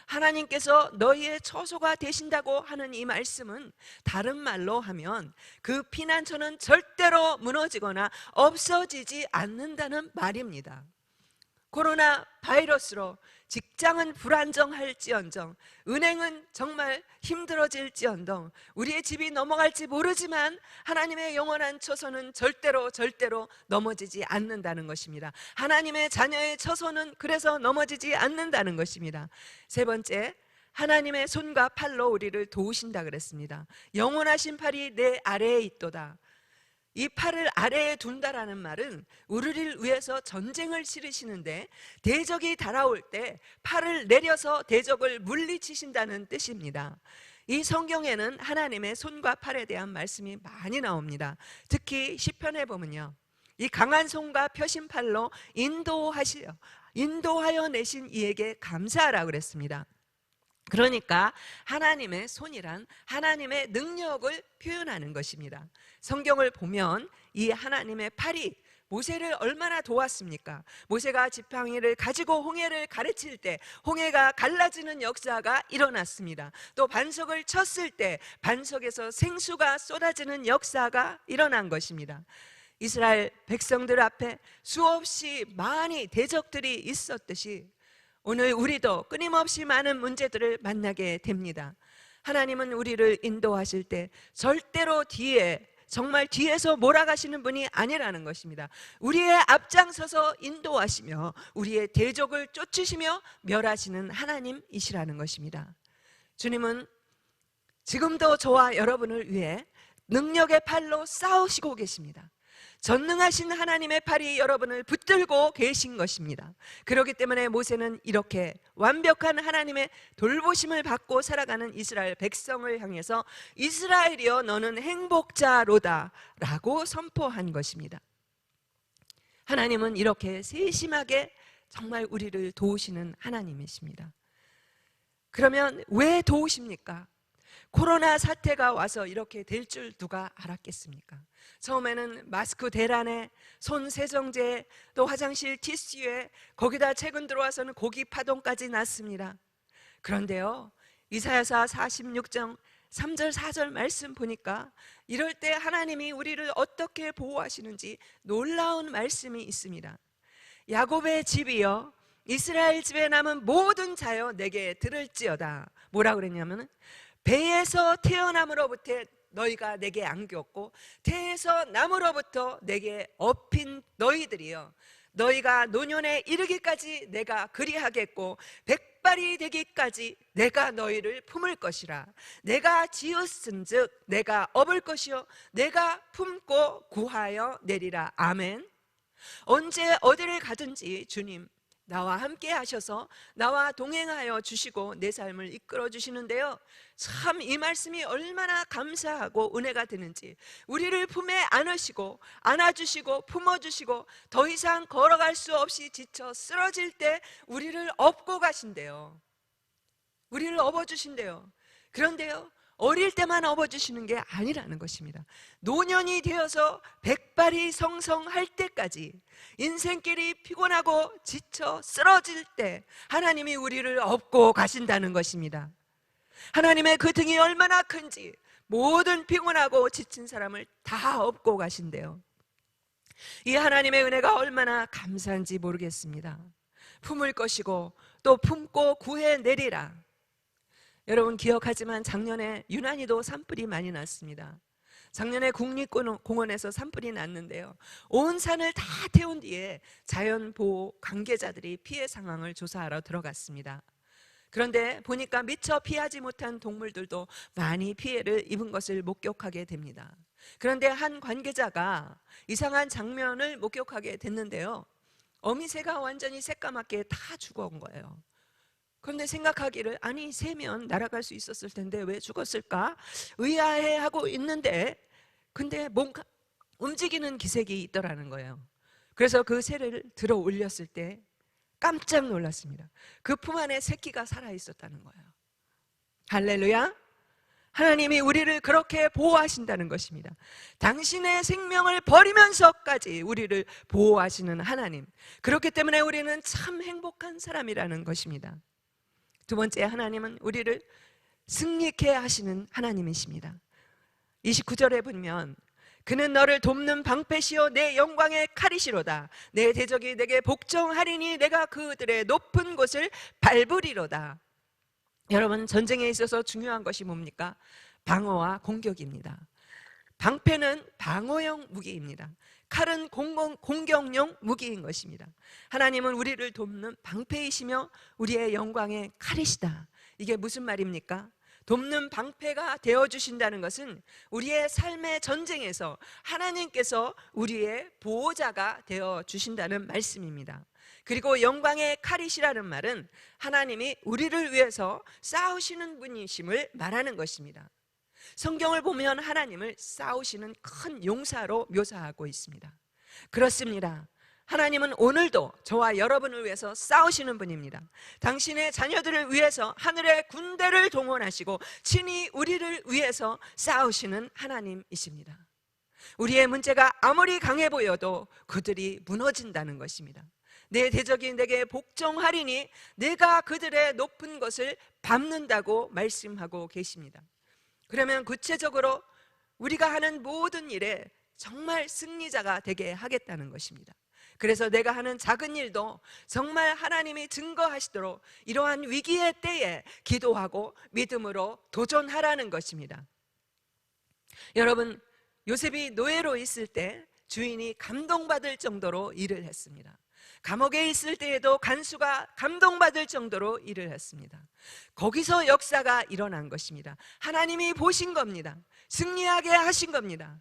하나님께서 너희의 처소가 되신다고 하는 이 말씀은 다른 말로 하면 그 피난처는 절대로 무너지거나 없어지지 않는다는 말입니다. 코로나 바이러스로 직장은 불안정할지언정, 은행은 정말 힘들어질지언정, 우리의 집이 넘어갈지 모르지만 하나님의 영원한 처소는 절대로 넘어지지 않는다는 것입니다. 하나님의 자녀의 처소는 그래서 넘어지지 않는다는 것입니다. 세 번째, 하나님의 손과 팔로 우리를 도우신다 그랬습니다. 영원하신 팔이 내 아래에 있도다. 이 팔을 아래에 둔다라는 말은 우리를 위해서 전쟁을 치르시는데 대적이 달아올 때 팔을 내려서 대적을 물리치신다는 뜻입니다. 이 성경에는 하나님의 손과 팔에 대한 말씀이 많이 나옵니다. 특히 시편에 보면요, 이 강한 손과 펴신 팔로 인도하여 내신 이에게 감사하라고 그랬습니다. 그러니까 하나님의 손이란 하나님의 능력을 표현하는 것입니다. 성경을 보면 이 하나님의 팔이 모세를 얼마나 도왔습니까? 모세가 지팡이를 가지고 홍해를 가르칠 때 홍해가 갈라지는 역사가 일어났습니다. 또 반석을 쳤을 때 반석에서 생수가 쏟아지는 역사가 일어난 것입니다. 이스라엘 백성들 앞에 수없이 많이 대적들이 있었듯이 오늘 우리도 끊임없이 많은 문제들을 만나게 됩니다. 하나님은 우리를 인도하실 때 절대로 정말 뒤에서 몰아가시는 분이 아니라는 것입니다. 우리의 앞장서서 인도하시며 우리의 대적을 쫓으시며 멸하시는 하나님이시라는 것입니다. 주님은 지금도 저와 여러분을 위해 능력의 팔로 싸우시고 계십니다. 전능하신 하나님의 팔이 여러분을 붙들고 계신 것입니다. 그렇기 때문에 모세는 이렇게 완벽한 하나님의 돌보심을 받고 살아가는 이스라엘 백성을 향해서 이스라엘이여 너는 행복자로다 라고 선포한 것입니다. 하나님은 이렇게 세심하게 정말 우리를 도우시는 하나님이십니다. 그러면 왜 도우십니까? 코로나 사태가 와서 이렇게 될 줄 누가 알았겠습니까? 처음에는 마스크 대란에 손 세정제 또 화장실 티슈에 거기다 최근 들어와서는 고기 파동까지 났습니다. 그런데요, 이사야서 46장 3절 4절 말씀 보니까 이럴 때 하나님이 우리를 어떻게 보호하시는지 놀라운 말씀이 있습니다. 야곱의 집이여 이스라엘 집에 남은 모든 자여 내게 들을지어다. 뭐라 그랬냐면 배에서 태어남으로부터 너희가 내게 안겼고 태에서 남으로부터 내게 업힌 너희들이여 너희가 노년에 이르기까지 내가 그리하겠고 백발이 되기까지 내가 너희를 품을 것이라. 내가 지었은즉 내가 업을 것이요 내가 품고 구하여 내리라. 아멘. 언제 어디를 가든지 주님 나와 함께 하셔서 나와 동행하여 주시고 내 삶을 이끌어 주시는데요, 참 이 말씀이 얼마나 감사하고 은혜가 되는지. 우리를 품에 안으시고 안아주시고 품어주시고 더 이상 걸어갈 수 없이 지쳐 쓰러질 때 우리를 업고 가신대요. 우리를 업어주신대요. 그런데요, 어릴 때만 업어주시는 게 아니라는 것입니다. 노년이 되어서 백발이 성성할 때까지 인생길이 피곤하고 지쳐 쓰러질 때 하나님이 우리를 업고 가신다는 것입니다. 하나님의 그 등이 얼마나 큰지 모든 피곤하고 지친 사람을 다 업고 가신대요. 이 하나님의 은혜가 얼마나 감사한지 모르겠습니다. 품을 것이고 또 품고 구해내리라. 여러분 기억하지만 작년에 유난히도 산불이 많이 났습니다. 작년에 국립공원에서 산불이 났는데요, 온 산을 다 태운 뒤에 자연보호 관계자들이 피해 상황을 조사하러 들어갔습니다. 그런데 보니까 미처 피하지 못한 동물들도 많이 피해를 입은 것을 목격하게 됩니다. 그런데 한 관계자가 이상한 장면을 목격하게 됐는데요, 어미새가 완전히 새까맣게 다 죽어온 거예요. 그런데 생각하기를 아니 새면 날아갈 수 있었을 텐데 왜 죽었을까 의아해하고 있는데 근데 뭔가 움직이는 기색이 있더라는 거예요. 그래서 그 새를 들어 올렸을 때 깜짝 놀랐습니다. 그 품 안에 새끼가 살아있었다는 거예요. 할렐루야. 하나님이 우리를 그렇게 보호하신다는 것입니다. 당신의 생명을 버리면서까지 우리를 보호하시는 하나님, 그렇기 때문에 우리는 참 행복한 사람이라는 것입니다. 두 번째, 하나님은 우리를 승리케 하시는 하나님이십니다. 29절에 보면 그는 너를 돕는 방패시요 내 영광의 칼이시로다. 내 대적이 내게 복종하리니 내가 그들의 높은 곳을 밟으리로다. 여러분, 전쟁에 있어서 중요한 것이 뭡니까? 방어와 공격입니다. 방패는 방어용 무기입니다. 칼은 공격용 무기인 것입니다. 하나님은 우리를 돕는 방패이시며 우리의 영광의 칼이시다. 이게 무슨 말입니까? 돕는 방패가 되어주신다는 것은 우리의 삶의 전쟁에서 하나님께서 우리의 보호자가 되어주신다는 말씀입니다. 그리고 영광의 칼이시라는 말은 하나님이 우리를 위해서 싸우시는 분이심을 말하는 것입니다. 성경을 보면 하나님을 싸우시는 큰 용사로 묘사하고 있습니다. 그렇습니다. 하나님은 오늘도 저와 여러분을 위해서 싸우시는 분입니다. 당신의 자녀들을 위해서 하늘의 군대를 동원하시고 친히 우리를 위해서 싸우시는 하나님이십니다. 우리의 문제가 아무리 강해 보여도 그들이 무너진다는 것입니다. 내 대적이 내게 복종하리니 내가 그들의 높은 것을 밟는다고 말씀하고 계십니다. 그러면 구체적으로 우리가 하는 모든 일에 정말 승리자가 되게 하겠다는 것입니다. 그래서 내가 하는 작은 일도 정말 하나님이 증거하시도록 이러한 위기의 때에 기도하고 믿음으로 도전하라는 것입니다. 여러분, 요셉이 노예로 있을 때 주인이 감동받을 정도로 일을 했습니다. 감옥에 있을 때에도 간수가 감동받을 정도로 일을 했습니다. 거기서 역사가 일어난 것입니다. 하나님이 보신 겁니다. 승리하게 하신 겁니다.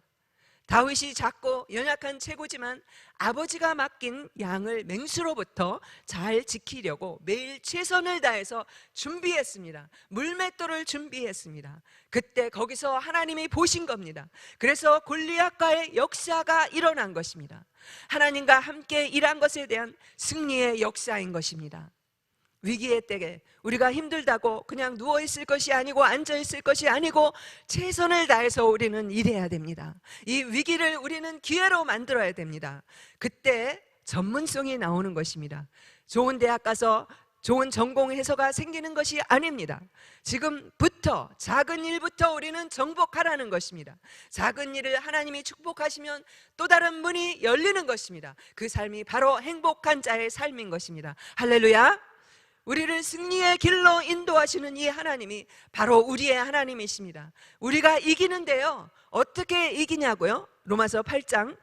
다윗이 작고 연약한 체구지만 아버지가 맡긴 양을 맹수로부터 잘 지키려고 매일 최선을 다해서 준비했습니다. 물맷돌을 준비했습니다. 그때 거기서 하나님이 보신 겁니다. 그래서 골리앗과의 역사가 일어난 것입니다. 하나님과 함께 일한 것에 대한 승리의 역사인 것입니다. 위기의 때에 우리가 힘들다고 그냥 누워있을 것이 아니고 앉아있을 것이 아니고 최선을 다해서 우리는 일해야 됩니다. 이 위기를 우리는 기회로 만들어야 됩니다. 그때 전문성이 나오는 것입니다. 좋은 대학 가서 좋은 전공해서가 생기는 것이 아닙니다. 지금부터 작은 일부터 우리는 정복하라는 것입니다. 작은 일을 하나님이 축복하시면 또 다른 문이 열리는 것입니다. 그 삶이 바로 행복한 자의 삶인 것입니다. 할렐루야. 우리를 승리의 길로 인도하시는 이 하나님이 바로 우리의 하나님이십니다. 우리가 이기는데요, 어떻게 이기냐고요? 로마서 8장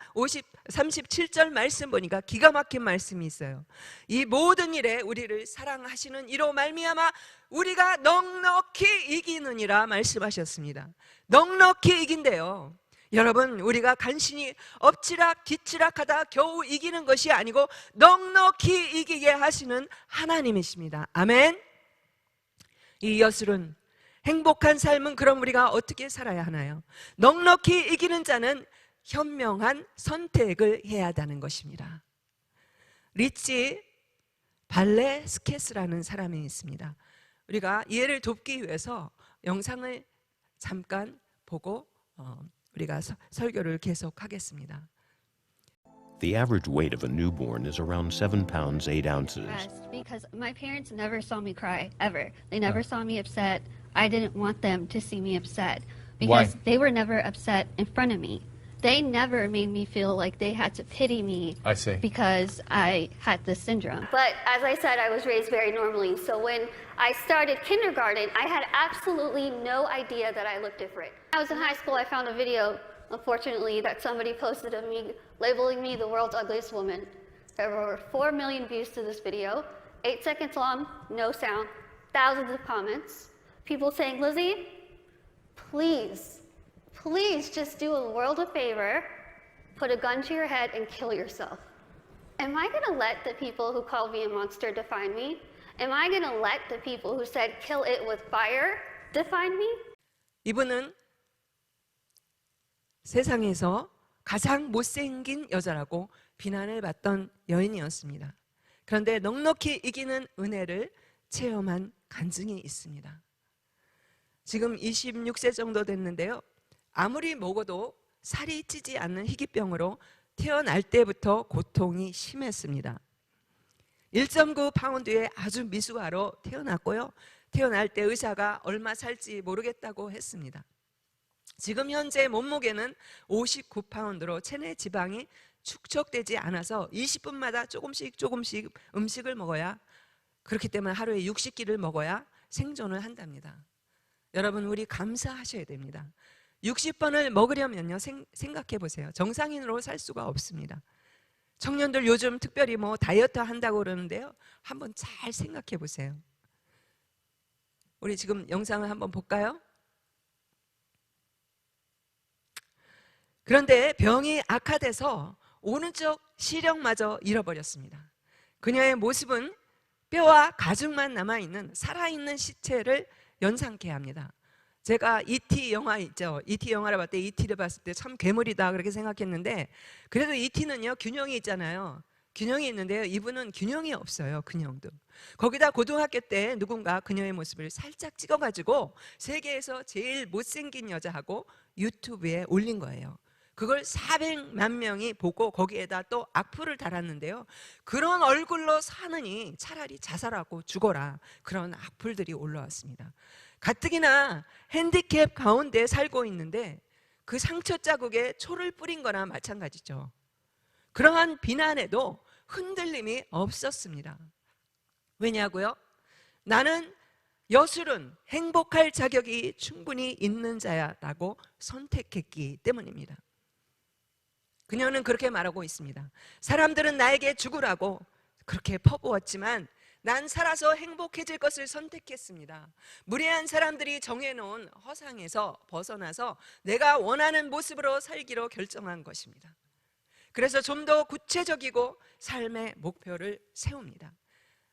37절 말씀 보니까 기가 막힌 말씀이 있어요. 이 모든 일에 우리를 사랑하시는 이로 말미암아 우리가 넉넉히 이기느니라 말씀하셨습니다. 넉넉히 이긴대요. 여러분, 우리가 간신히 엎치락 뒤치락 하다 겨우 이기는 것이 아니고 넉넉히 이기게 하시는 하나님이십니다. 아멘. 이 여술은 행복한 삶은 그럼 우리가 어떻게 살아야 하나요? 넉넉히 이기는 자는 현명한 선택을 해야 한다는 것입니다. 리치 발레스케스라는 사람이 있습니다. 우리가 이해를 돕기 위해서 영상을 잠깐 보고 우리가 설교를 계속하겠습니다. The average weight of a newborn is around 7 pounds 8 ounces. Because my parents never saw me cry, ever. They never saw me upset. I didn't want them to see me upset. Because Why? they were never upset in front of me. They never made me feel like they had to pity me I see. because I had this syndrome. But as I said, I was raised very normally. So when I started kindergarten, I had absolutely no idea that I looked different. When I was in high school, I found a video, unfortunately, that somebody posted of me labeling me the world's ugliest woman. There were over 4 million views to this video, 8 seconds long, no sound, thousands of comments. People saying, Lizzie, please just do a world a favor, put a gun to your head and kill yourself. Am I gonna let the people who called me a monster define me? Am I gonna let the people who said kill it with fire define me? 이분은 세상에서 가장 못생긴 여자라고 비난을 받던 여인이었습니다. 그런데 넉넉히 이기는 은혜를 체험한 간증이 있습니다. 지금 26세 정도 됐는데요, 아무리 먹어도 살이 찌지 않는 희귀병으로 태어날 때부터 고통이 심했습니다. 1.9 파운드의 아주 미숙아로 태어났고요, 태어날 때 의사가 얼마 살지 모르겠다고 했습니다. 지금 현재 몸무게는 59파운드로 체내 지방이 축적되지 않아서 20분마다 조금씩 음식을 먹어야, 그렇기 때문에 하루에 60끼를 먹어야 생존을 한답니다. 여러분, 우리 감사하셔야 됩니다. 60번을 먹으려면요, 생각해 보세요. 정상인으로 살 수가 없습니다. 청년들 요즘 특별히 다이어트 한다고 그러는데요, 한번 잘 생각해 보세요. 우리 지금 영상을 한번 볼까요? 그런데 병이 악화돼서 오른쪽 시력마저 잃어버렸습니다. 그녀의 모습은 뼈와 가죽만 남아있는 살아있는 시체를 연상케 합니다. 제가 E.T. 영화 있죠. E.T. 영화를 봤을 때, E.T.를 봤을 때 참 괴물이다 그렇게 생각했는데, 그래도 E.T.는요 균형이 있잖아요. 균형이 있는데요. 이분은 균형이 없어요. 근형도. 거기다 고등학교 때 누군가 그녀의 모습을 살짝 찍어가지고 세계에서 제일 못생긴 여자하고 유튜브에 올린 거예요. 그걸 400만 명이 보고 거기에다 또 악플을 달았는데요. 그런 얼굴로 사느니 차라리 자살하고 죽어라. 그런 악플들이 올라왔습니다. 가뜩이나 핸디캡 가운데 살고 있는데 그 상처 자국에 초를 뿌린 거나 마찬가지죠. 그러한 비난에도 흔들림이 없었습니다. 왜냐고요? 나는 여술은 행복할 자격이 충분히 있는 자야라고 선택했기 때문입니다. 그녀는 그렇게 말하고 있습니다. 사람들은 나에게 죽으라고 그렇게 퍼부었지만 난 살아서 행복해질 것을 선택했습니다. 무례한 사람들이 정해놓은 허상에서 벗어나서 내가 원하는 모습으로 살기로 결정한 것입니다. 그래서 좀 더 구체적이고 삶의 목표를 세웁니다.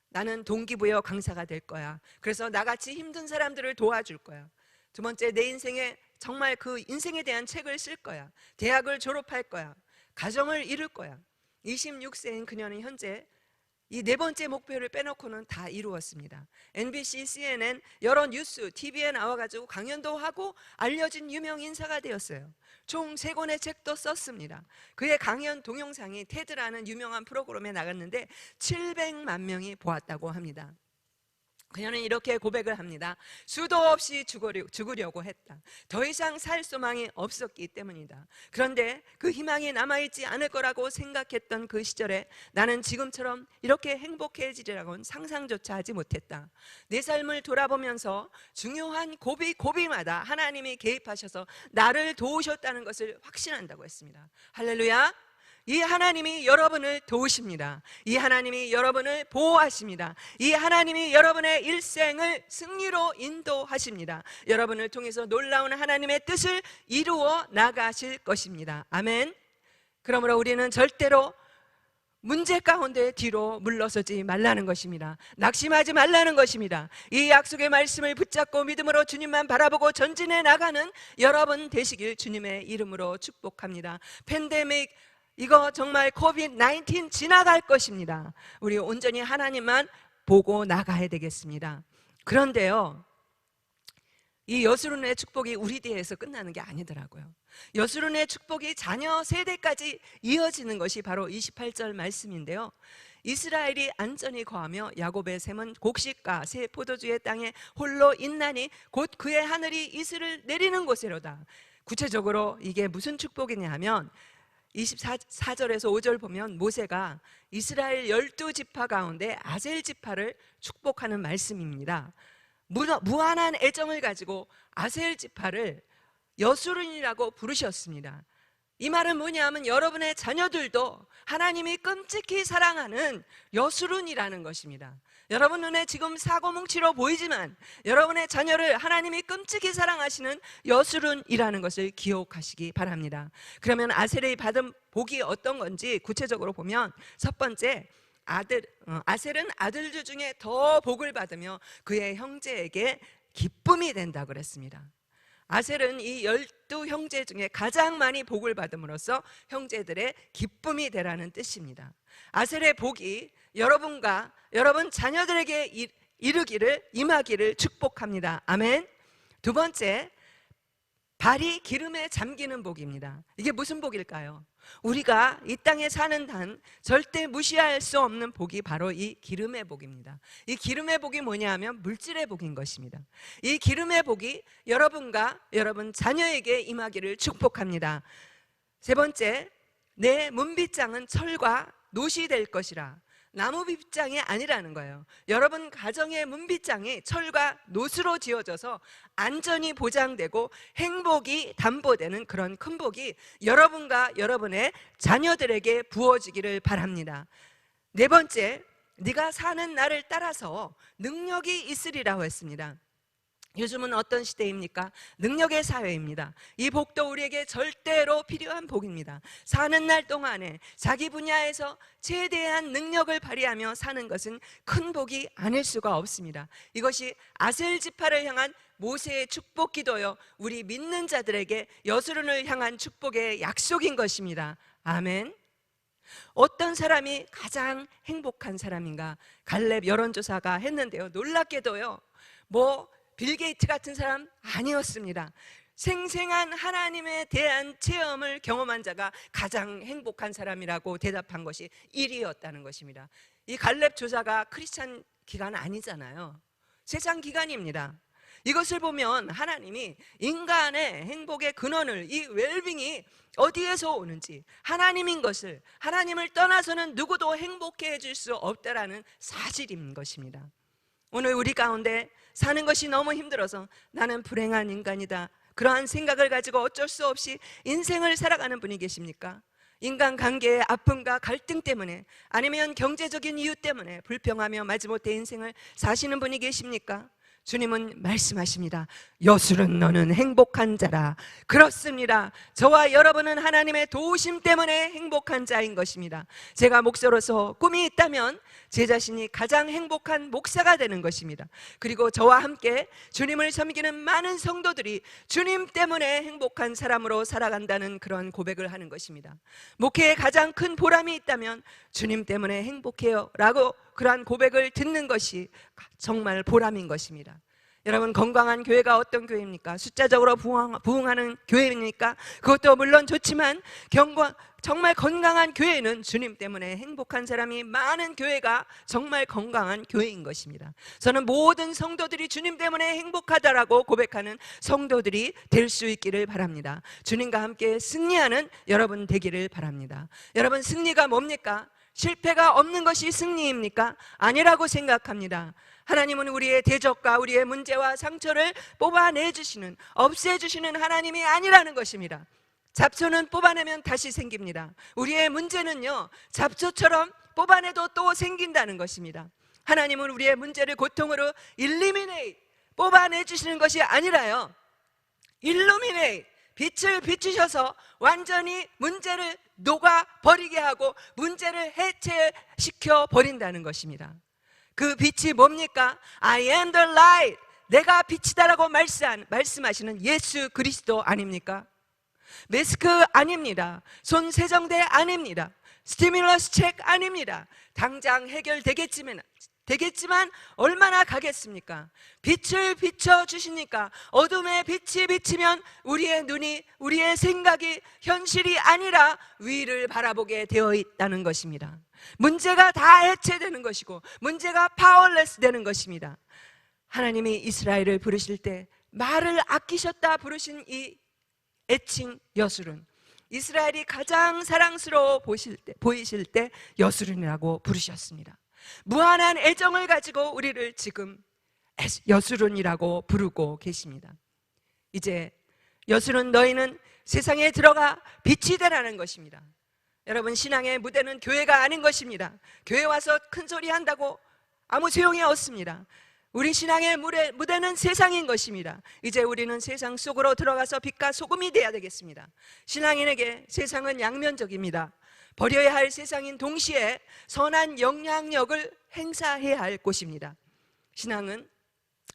나는 동기부여 강사가 될 거야. 그래서 나같이 힘든 사람들을 도와줄 거야. 두 번째, 내 인생에 정말 그 인생에 대한 책을 쓸 거야. 대학을 졸업할 거야. 가정을 이룰 거야. 26세인 그녀는 현재 이 네 번째 목표를 빼놓고는 다 이루었습니다. MBC, CNN, 여러 뉴스, TV에 나와가지고 강연도 하고 알려진 유명 인사가 되었어요. 총 3권의 책도 썼습니다. 그의 강연 동영상이 테드라는 유명한 프로그램에 나갔는데 700만 명이 보았다고 합니다. 그녀는 이렇게 고백을 합니다. 수도 없이 죽으려고 했다. 더 이상 살 소망이 없었기 때문이다. 그런데 그 희망이 남아있지 않을 거라고 생각했던 그 시절에 나는 지금처럼 이렇게 행복해지리라고는 상상조차 하지 못했다. 내 삶을 돌아보면서 중요한 고비마다 하나님이 개입하셔서 나를 도우셨다는 것을 확신한다고 했습니다. 할렐루야! 이 하나님이 여러분을 도우십니다. 이 하나님이 여러분을 보호하십니다. 이 하나님이 여러분의 일생을 승리로 인도하십니다. 여러분을 통해서 놀라운 하나님의 뜻을 이루어 나가실 것입니다. 아멘. 그러므로 우리는 절대로 문제 가운데 뒤로 물러서지 말라는 것입니다. 낙심하지 말라는 것입니다. 이 약속의 말씀을 붙잡고 믿음으로 주님만 바라보고 전진해 나가는 여러분 되시길 주님의 이름으로 축복합니다. 팬데믹 이거 정말 COVID-19 지나갈 것입니다. 우리 온전히 하나님만 보고 나가야 되겠습니다. 그런데요, 이 여수론의 축복이 우리 뒤에서 끝나는 게 아니더라고요. 여수론의 축복이 자녀 세대까지 이어지는 것이 바로 28절 말씀인데요. 이스라엘이 안전히 거하며 야곱의 샘은 곡식과 새 포도주의 땅에 홀로 있나니 곧 그의 하늘이 이슬을 내리는 곳이로다. 구체적으로 이게 무슨 축복이냐 하면 24절에서 5절 보면 모세가 이스라엘 12지파 가운데 아셀 지파를 축복하는 말씀입니다. 무한한 애정을 가지고 아셀 지파를 여수론이라고 부르셨습니다. 이 말은 뭐냐면 여러분의 자녀들도 하나님이 끔찍히 사랑하는 여수론이라는 것입니다. 여러분 눈에 지금 사고뭉치로 보이지만 여러분의 자녀를 하나님이 끔찍히 사랑하시는 여수론이라는 것을 기억하시기 바랍니다. 그러면 아셀이 받은 복이 어떤 건지 구체적으로 보면 첫 번째, 아셀은 아들들 중에 더 복을 받으며 그의 형제에게 기쁨이 된다고 그랬습니다. 아셀은 이 12형제 중에 가장 많이 복을 받음으로써 형제들의 기쁨이 되라는 뜻입니다. 아셀의 복이 여러분과 여러분 자녀들에게 임하기를 축복합니다. 아멘. 두 번째, 발이 기름에 잠기는 복입니다. 이게 무슨 복일까요? 우리가 이 땅에 사는 한 절대 무시할 수 없는 복이 바로 이 기름의 복입니다. 이 기름의 복이 뭐냐 하면 물질의 복인 것입니다. 이 기름의 복이 여러분과 여러분 자녀에게 임하기를 축복합니다. 세 번째, 내 문빗장은 철과 놋이 될 것이라. 나무 빗장이 아니라는 거예요. 여러분 가정의 문빗장이 철과 놋으로 지어져서 안전이 보장되고 행복이 담보되는 그런 큰 복이 여러분과 여러분의 자녀들에게 부어지기를 바랍니다. 네 번째, 네가 사는 날을 따라서 능력이 있으리라고 했습니다. 요즘은 어떤 시대입니까? 능력의 사회입니다. 이 복도 우리에게 절대로 필요한 복입니다. 사는 날 동안에 자기 분야에서 최대한 능력을 발휘하며 사는 것은 큰 복이 아닐 수가 없습니다. 이것이 아셀 지파를 향한 모세의 축복 기도요, 우리 믿는 자들에게 여수론을 향한 축복의 약속인 것입니다. 아멘. 어떤 사람이 가장 행복한 사람인가? 갈렙 여론조사가 했는데요, 놀랍게도요, 빌 게이츠 같은 사람 아니었습니다. 생생한 하나님에 대한 체험을 경험한 자가 가장 행복한 사람이라고 대답한 것이 1위였다는 것입니다. 이 갈렙 조사가 크리스찬 기간 아니잖아요. 세상 기간입니다. 이것을 보면 하나님이 인간의 행복의 근원을, 이 웰빙이 어디에서 오는지, 하나님인 것을, 하나님을 떠나서는 누구도 행복해 해줄 수 없다라는 사실인 것입니다. 오늘 우리 가운데 사는 것이 너무 힘들어서 나는 불행한 인간이다, 그러한 생각을 가지고 어쩔 수 없이 인생을 살아가는 분이 계십니까? 인간관계의 아픔과 갈등 때문에, 아니면 경제적인 이유 때문에 불평하며 마지못해 인생을 사시는 분이 계십니까? 주님은 말씀하십니다. 여술은 너는 행복한 자라. 그렇습니다. 저와 여러분은 하나님의 도우심 때문에 행복한 자인 것입니다. 제가 목사로서 꿈이 있다면 제 자신이 가장 행복한 목사가 되는 것입니다. 그리고 저와 함께 주님을 섬기는 많은 성도들이 주님 때문에 행복한 사람으로 살아간다는 그런 고백을 하는 것입니다. 목회에 가장 큰 보람이 있다면 주님 때문에 행복해요 라고 그러한 고백을 듣는 것이 정말 보람인 것입니다. 여러분, 건강한 교회가 어떤 교회입니까? 숫자적으로 부흥하는 교회입니까? 그것도 물론 좋지만 정말 건강한 교회는 주님 때문에 행복한 사람이 많은 교회가 정말 건강한 교회인 것입니다. 저는 모든 성도들이 주님 때문에 행복하다라고 고백하는 성도들이 될 수 있기를 바랍니다. 주님과 함께 승리하는 여러분 되기를 바랍니다. 여러분, 승리가 뭡니까? 실패가 없는 것이 승리입니까? 아니라고 생각합니다. 하나님은 우리의 대적과 우리의 문제와 상처를 뽑아내주시는, 없애주시는 하나님이 아니라는 것입니다. 잡초는 뽑아내면 다시 생깁니다. 우리의 문제는요, 잡초처럼 뽑아내도 또 생긴다는 것입니다. 하나님은 우리의 문제를 고통으로 eliminate, 뽑아내주시는 것이 아니라요, illuminate, 빛을 비추셔서 완전히 문제를 녹아버리게 하고 문제를 해체시켜 버린다는 것입니다. 그 빛이 뭡니까? I am the light, 내가 빛이다라고 말씀하시는 예수 그리스도 아닙니까? 마스크 아닙니다. 손 세정대 아닙니다. 스티뮬러스 책 아닙니다. 당장 해결되겠지만 얼마나 가겠습니까? 빛을 비춰주시니까 어둠에 빛이 비치면 우리의 눈이, 우리의 생각이 현실이 아니라 위를 바라보게 되어 있다는 것입니다. 문제가 다 해체되는 것이고 문제가 파워레스 되는 것입니다. 하나님이 이스라엘을 부르실 때 말을 아끼셨다 부르신 이 애칭 여술은, 이스라엘이 가장 사랑스러워 보이실 때 여술은이라고 부르셨습니다. 무한한 애정을 가지고 우리를 지금 여술은이라고 부르고 계십니다. 이제 여술은 너희는 세상에 들어가 빛이 되라는 것입니다. 여러분, 신앙의 무대는 교회가 아닌 것입니다. 교회 와서 큰 소리 한다고 아무 소용이 없습니다. 우리 신앙의 무대는 세상인 것입니다. 이제 우리는 세상 속으로 들어가서 빛과 소금이 되어야 되겠습니다. 신앙인에게 세상은 양면적입니다. 버려야 할 세상인 동시에 선한 영향력을 행사해야 할 곳입니다. 신앙은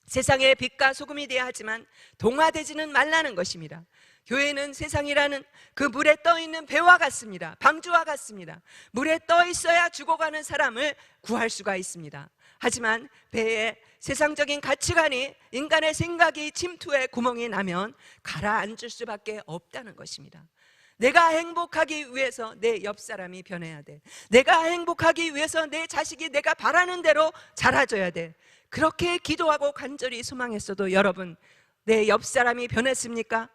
세상의 빛과 소금이 되어야 하지만 동화되지는 말라는 것입니다. 교회는 세상이라는 그 물에 떠있는 배와 같습니다. 방주와 같습니다. 물에 떠있어야 죽어가는 사람을 구할 수가 있습니다. 하지만 배에 세상적인 가치관이, 인간의 생각이 침투해 구멍이 나면 가라앉을 수밖에 없다는 것입니다. 내가 행복하기 위해서 내 옆 사람이 변해야 돼. 내가 행복하기 위해서 내 자식이 내가 바라는 대로 자라줘야 돼. 그렇게 기도하고 간절히 소망했어도 여러분, 내 옆 사람이 변했습니까?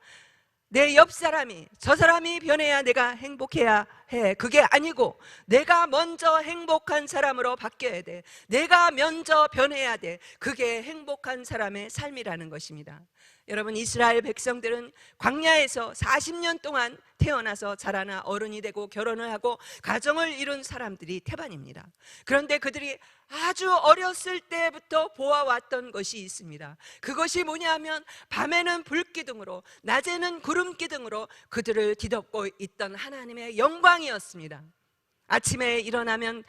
내 옆 사람이, 저 사람이 변해야 내가 행복해야 해. 그게 아니고 내가 먼저 행복한 사람으로 바뀌어야 돼. 내가 먼저 변해야 돼. 그게 행복한 사람의 삶이라는 것입니다. 여러분, 이스라엘 백성들은 광야에서 40년 동안 태어나서 자라나 어른이 되고 결혼을 하고 가정을 이룬 사람들이 태반입니다. 그런데 그들이 아주 어렸을 때부터 보아왔던 것이 있습니다. 그것이 뭐냐면 밤에는 불기둥으로, 낮에는 구름기둥으로 그들을 뒤덮고 있던 하나님의 영광이었습니다. 아침에 일어나면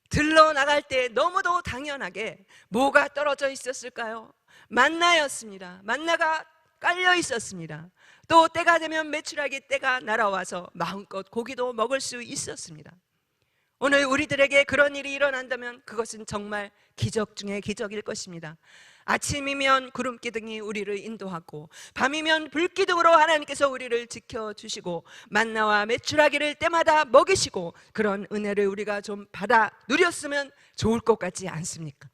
들러 나갈 때 너무도 당연하게 뭐가 떨어져 있었을까요? 만나였습니다. 만나가 깔려 있었습니다. 또 때가 되면 메추라기 떼가 날아와서 마음껏 고기도 먹을 수 있었습니다. 오늘 우리들에게 그런 일이 일어난다면 그것은 정말 기적 중에 기적일 것입니다. 아침이면 구름기둥이 우리를 인도하고 밤이면 불기둥으로 하나님께서 우리를 지켜주시고 만나와 메추라기를 때마다 먹이시고 그런 은혜를 우리가 좀 받아 누렸으면 좋을 것 같지 않습니까?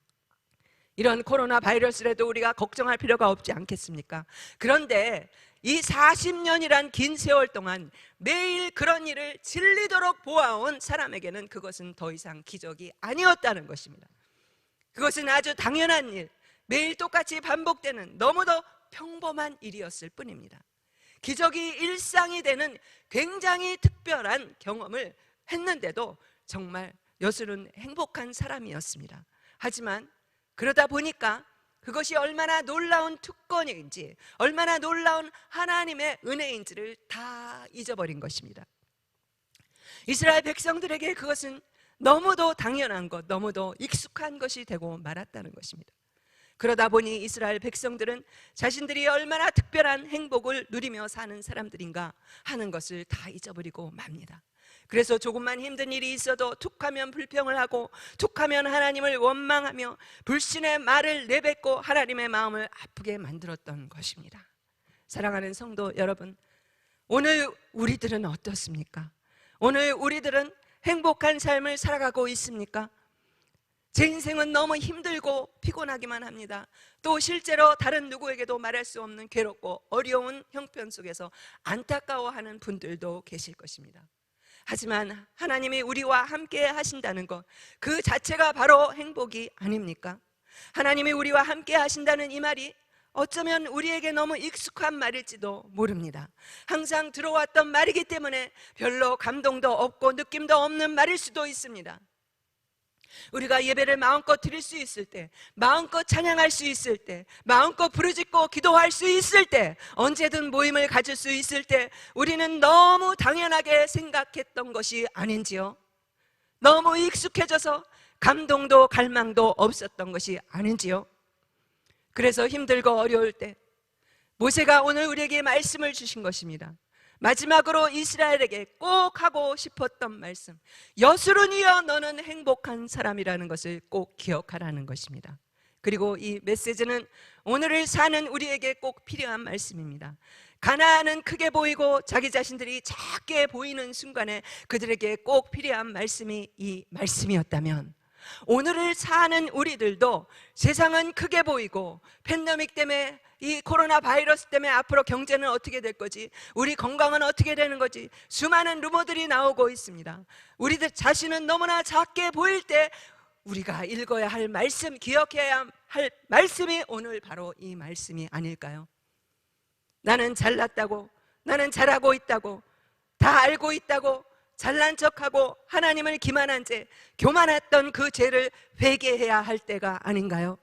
이런 코로나 바이러스라도 우리가 걱정할 필요가 없지 않겠습니까? 그런데 이 40년이란 긴 세월 동안 매일 그런 일을 질리도록 보아온 사람에게는 그것은 더 이상 기적이 아니었다는 것입니다. 그것은 아주 당연한 일, 매일 똑같이 반복되는 너무도 평범한 일이었을 뿐입니다. 기적이 일상이 되는 굉장히 특별한 경험을 했는데도 정말 여술은 행복한 사람이었습니다. 하지만 그러다 보니까 그것이 얼마나 놀라운 특권인지, 얼마나 놀라운 하나님의 은혜인지를 다 잊어버린 것입니다. 이스라엘 백성들에게 그것은 너무도 당연한 것, 너무도 익숙한 것이 되고 말았다는 것입니다. 그러다 보니 이스라엘 백성들은 자신들이 얼마나 특별한 행복을 누리며 사는 사람들인가 하는 것을 다 잊어버리고 맙니다. 그래서 조금만 힘든 일이 있어도 툭하면 불평을 하고 툭하면 하나님을 원망하며 불신의 말을 내뱉고 하나님의 마음을 아프게 만들었던 것입니다. 사랑하는 성도 여러분, 오늘 우리들은 어떻습니까? 오늘 우리들은 행복한 삶을 살아가고 있습니까? 제 인생은 너무 힘들고 피곤하기만 합니다. 또 실제로 다른 누구에게도 말할 수 없는 괴롭고 어려운 형편 속에서 안타까워하는 분들도 계실 것입니다. 하지만 하나님이 우리와 함께 하신다는 것, 그 자체가 바로 행복이 아닙니까? 하나님이 우리와 함께 하신다는 이 말이 어쩌면 우리에게 너무 익숙한 말일지도 모릅니다. 항상 들어왔던 말이기 때문에 별로 감동도 없고 느낌도 없는 말일 수도 있습니다. 우리가 예배를 마음껏 드릴 수 있을 때, 마음껏 찬양할 수 있을 때, 마음껏 부르짖고 기도할 수 있을 때, 언제든 모임을 가질 수 있을 때 우리는 너무 당연하게 생각했던 것이 아닌지요? 너무 익숙해져서 감동도 갈망도 없었던 것이 아닌지요? 그래서 힘들고 어려울 때 모세가 오늘 우리에게 말씀을 주신 것입니다. 마지막으로 이스라엘에게 꼭 하고 싶었던 말씀, 여수론이여 너는 행복한 사람이라는 것을 꼭 기억하라는 것입니다. 그리고 이 메시지는 오늘을 사는 우리에게 꼭 필요한 말씀입니다. 가나안은 크게 보이고 자기 자신들이 작게 보이는 순간에 그들에게 꼭 필요한 말씀이 이 말씀이었다면, 오늘을 사는 우리들도 세상은 크게 보이고 팬데믹 때문에, 이 코로나 바이러스 때문에 앞으로 경제는 어떻게 될 거지, 우리 건강은 어떻게 되는 거지, 수많은 루머들이 나오고 있습니다. 우리들 자신은 너무나 작게 보일 때 우리가 읽어야 할 말씀, 기억해야 할 말씀이 오늘 바로 이 말씀이 아닐까요? 나는 잘났다고, 나는 잘하고 있다고, 다 알고 있다고 잘난 척하고 하나님을 기만한 죄, 교만했던 그 죄를 회개해야 할 때가 아닌가요?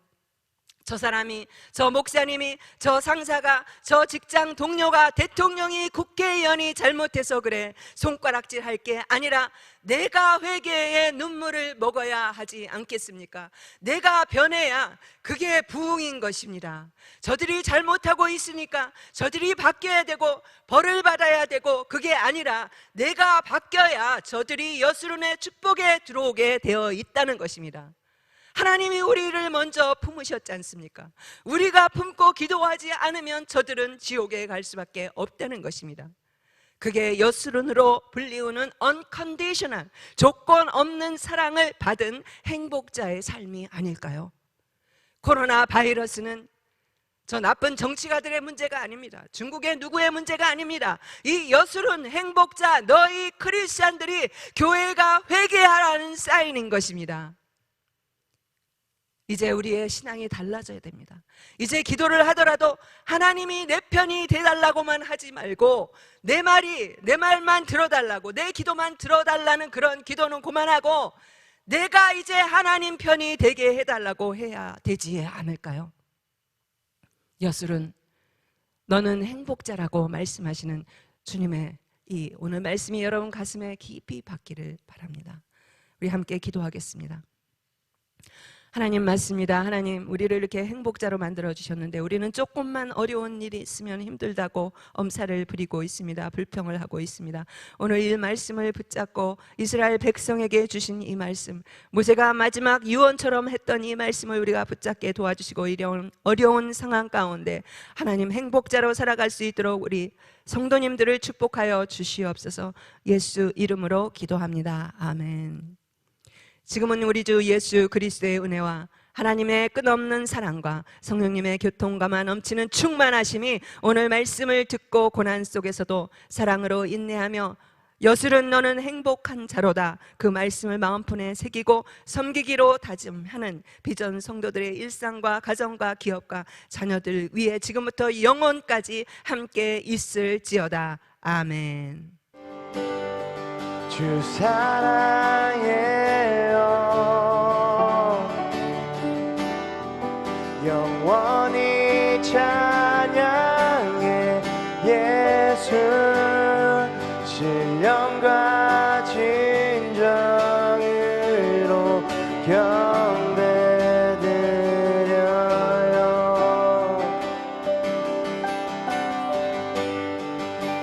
저 사람이, 저 목사님이, 저 상사가, 저 직장 동료가, 대통령이, 국회의원이 잘못해서 그래 손가락질 할 게 아니라 내가 회개의 눈물을 먹어야 하지 않겠습니까? 내가 변해야 그게 부흥인 것입니다. 저들이 잘못하고 있으니까 저들이 바뀌어야 되고 벌을 받아야 되고, 그게 아니라 내가 바뀌어야 저들이 여수론의 축복에 들어오게 되어 있다는 것입니다. 하나님이 우리를 먼저 품으셨지 않습니까? 우리가 품고 기도하지 않으면 저들은 지옥에 갈 수밖에 없다는 것입니다. 그게 여수론으로 불리우는 unconditional, 조건 없는 사랑을 받은 행복자의 삶이 아닐까요? 코로나 바이러스는 저 나쁜 정치가들의 문제가 아닙니다. 중국의 누구의 문제가 아닙니다. 이 여수론 행복자, 너희 크리스찬들이 교회가 회개하라는 사인인 것입니다. 이제 우리의 신앙이 달라져야 됩니다. 이제 기도를 하더라도 하나님이 내 편이 돼달라고만 하지 말고 내 말만 들어달라고, 내 기도만 들어달라는 그런 기도는 그만하고 내가 이제 하나님 편이 되게 해달라고 해야 되지 않을까요? 여술은 너는 행복자라고 말씀하시는 주님의 이 오늘 말씀이 여러분 가슴에 깊이 박기를 바랍니다. 우리 함께 기도하겠습니다. 하나님 맞습니다. 하나님 우리를 이렇게 행복자로 만들어 주셨는데 우리는 조금만 어려운 일이 있으면 힘들다고 엄살을 부리고 있습니다. 불평을 하고 있습니다. 오늘 이 말씀을 붙잡고 이스라엘 백성에게 주신 이 말씀, 모세가 마지막 유언처럼 했던 이 말씀을 우리가 붙잡게 도와주시고 어려운 상황 가운데 하나님 행복자로 살아갈 수 있도록 우리 성도님들을 축복하여 주시옵소서. 예수 이름으로 기도합니다. 아멘. 지금은 우리 주 예수 그리스도의 은혜와 하나님의 끝없는 사랑과 성령님의 교통감화 넘치는 충만하심이 오늘 말씀을 듣고 고난 속에서도 사랑으로 인내하며 여술은 너는 행복한 자로다, 그 말씀을 마음폰에 새기고 섬기기로 다짐하는 비전 성도들의 일상과 가정과 기업과 자녀들 위에 지금부터 영원까지 함께 있을지어다. 아멘. 주 사랑해요. 영원히 찬양해. 예수 신령과 진정으로 경배드려요.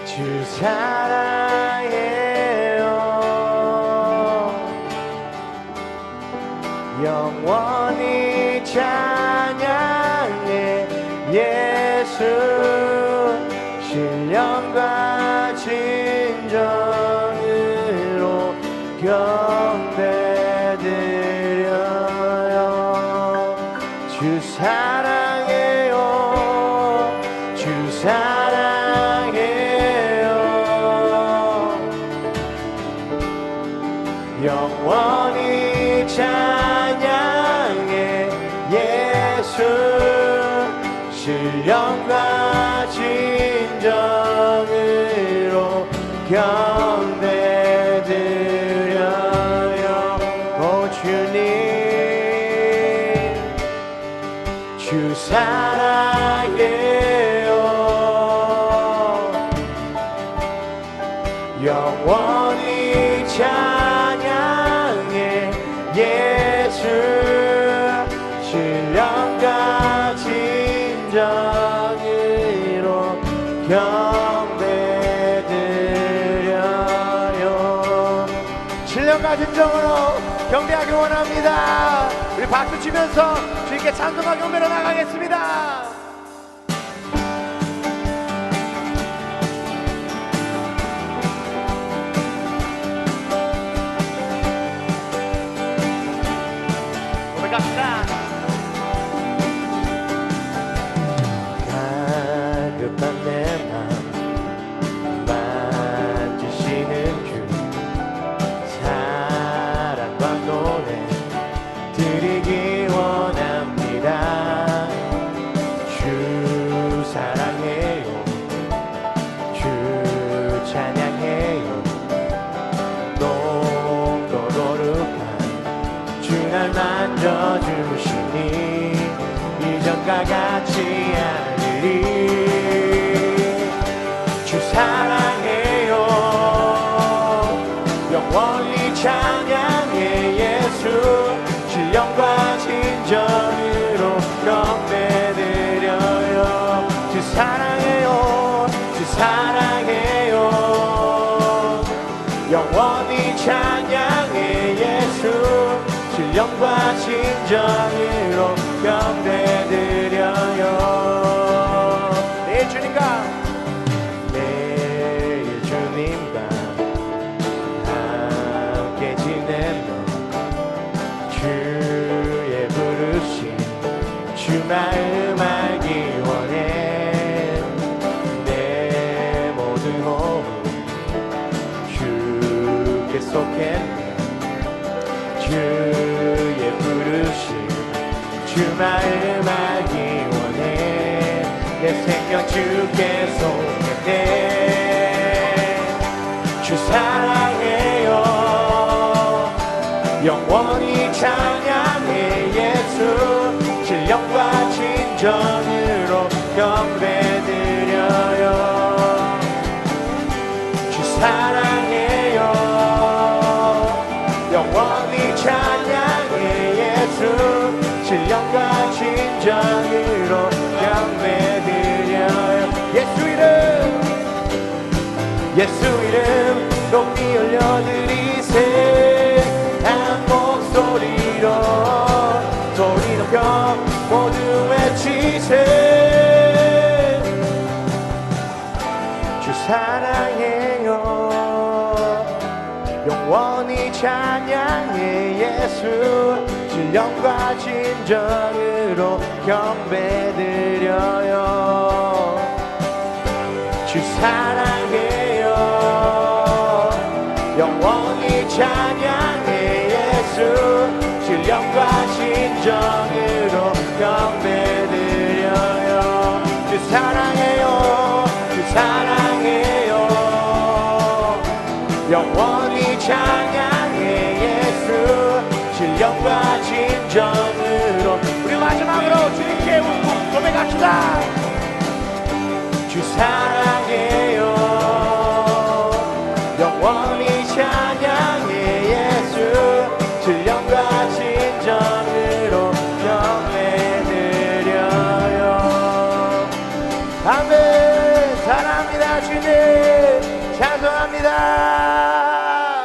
주 사랑해요. 영원히 찬양해. 예수 신령과 진정으로 경배드려요. 주 사랑해요. 주 사랑해요. 영원히 찬양해. 예수 신령과 진정으로 경배드려요. 오 주님, 주 사랑해요. 영원히 찬양해. 예수 신령과 진정으로 경배드려요. 신령과 진정으로 경배하기 원합니다. 우리 박수 치면서 주님께 찬송과 경배로 나가겠습니다. 갑시다. 가급한 내 맘 만지시는 주 사랑과 노래 드리기 원합니다. 주 사랑해요. 주 찬양해요. 높고 거룩한 주 날 만져주시니 이전과 같지 않으리. 주 사랑해요. 영원히 찬양해. 예수 신령과 진정으로 경배드려요. 주 사랑해요. 주 사랑해요. 영원히 찬양해. 예수 신령과 진정으로 경배드려요. 내일 주님과 함께 지내며 주의 부르심 주 마음 알기 원해. 내 모든 호흡 주께 속했네. 주의 부르심 주 마음 알기 원해. 내 생명 주께 속했네. 주 사랑해요. 영원히 찬양해. 예수 신령과 진정으로 경배드려요. 주 사랑해요. 영원히 찬양해. 예수 신령과 진정으로 경배드려요. 예수 이름 높이 올려드리세. 한 목소리로 소리 높여 모두 외치세. 주 사랑해요. 영원히 찬양해. 예수 신령과 진정으로 경배드려요. 주 사랑해요. 영원히 찬양해. 예수 신령과 진정으로 경배드려요. 주 사랑해요. 주 사랑해요. 영원히 찬양해. 예수 신령과 진정으로. 우리 마지막으로 주님께 웃고 고백합시다. 주 사랑해요. 영원히 찬양해. 예수 신령과 진정으로 경배드려요. 아멘. 사랑합니다 주님. 찬송합니다.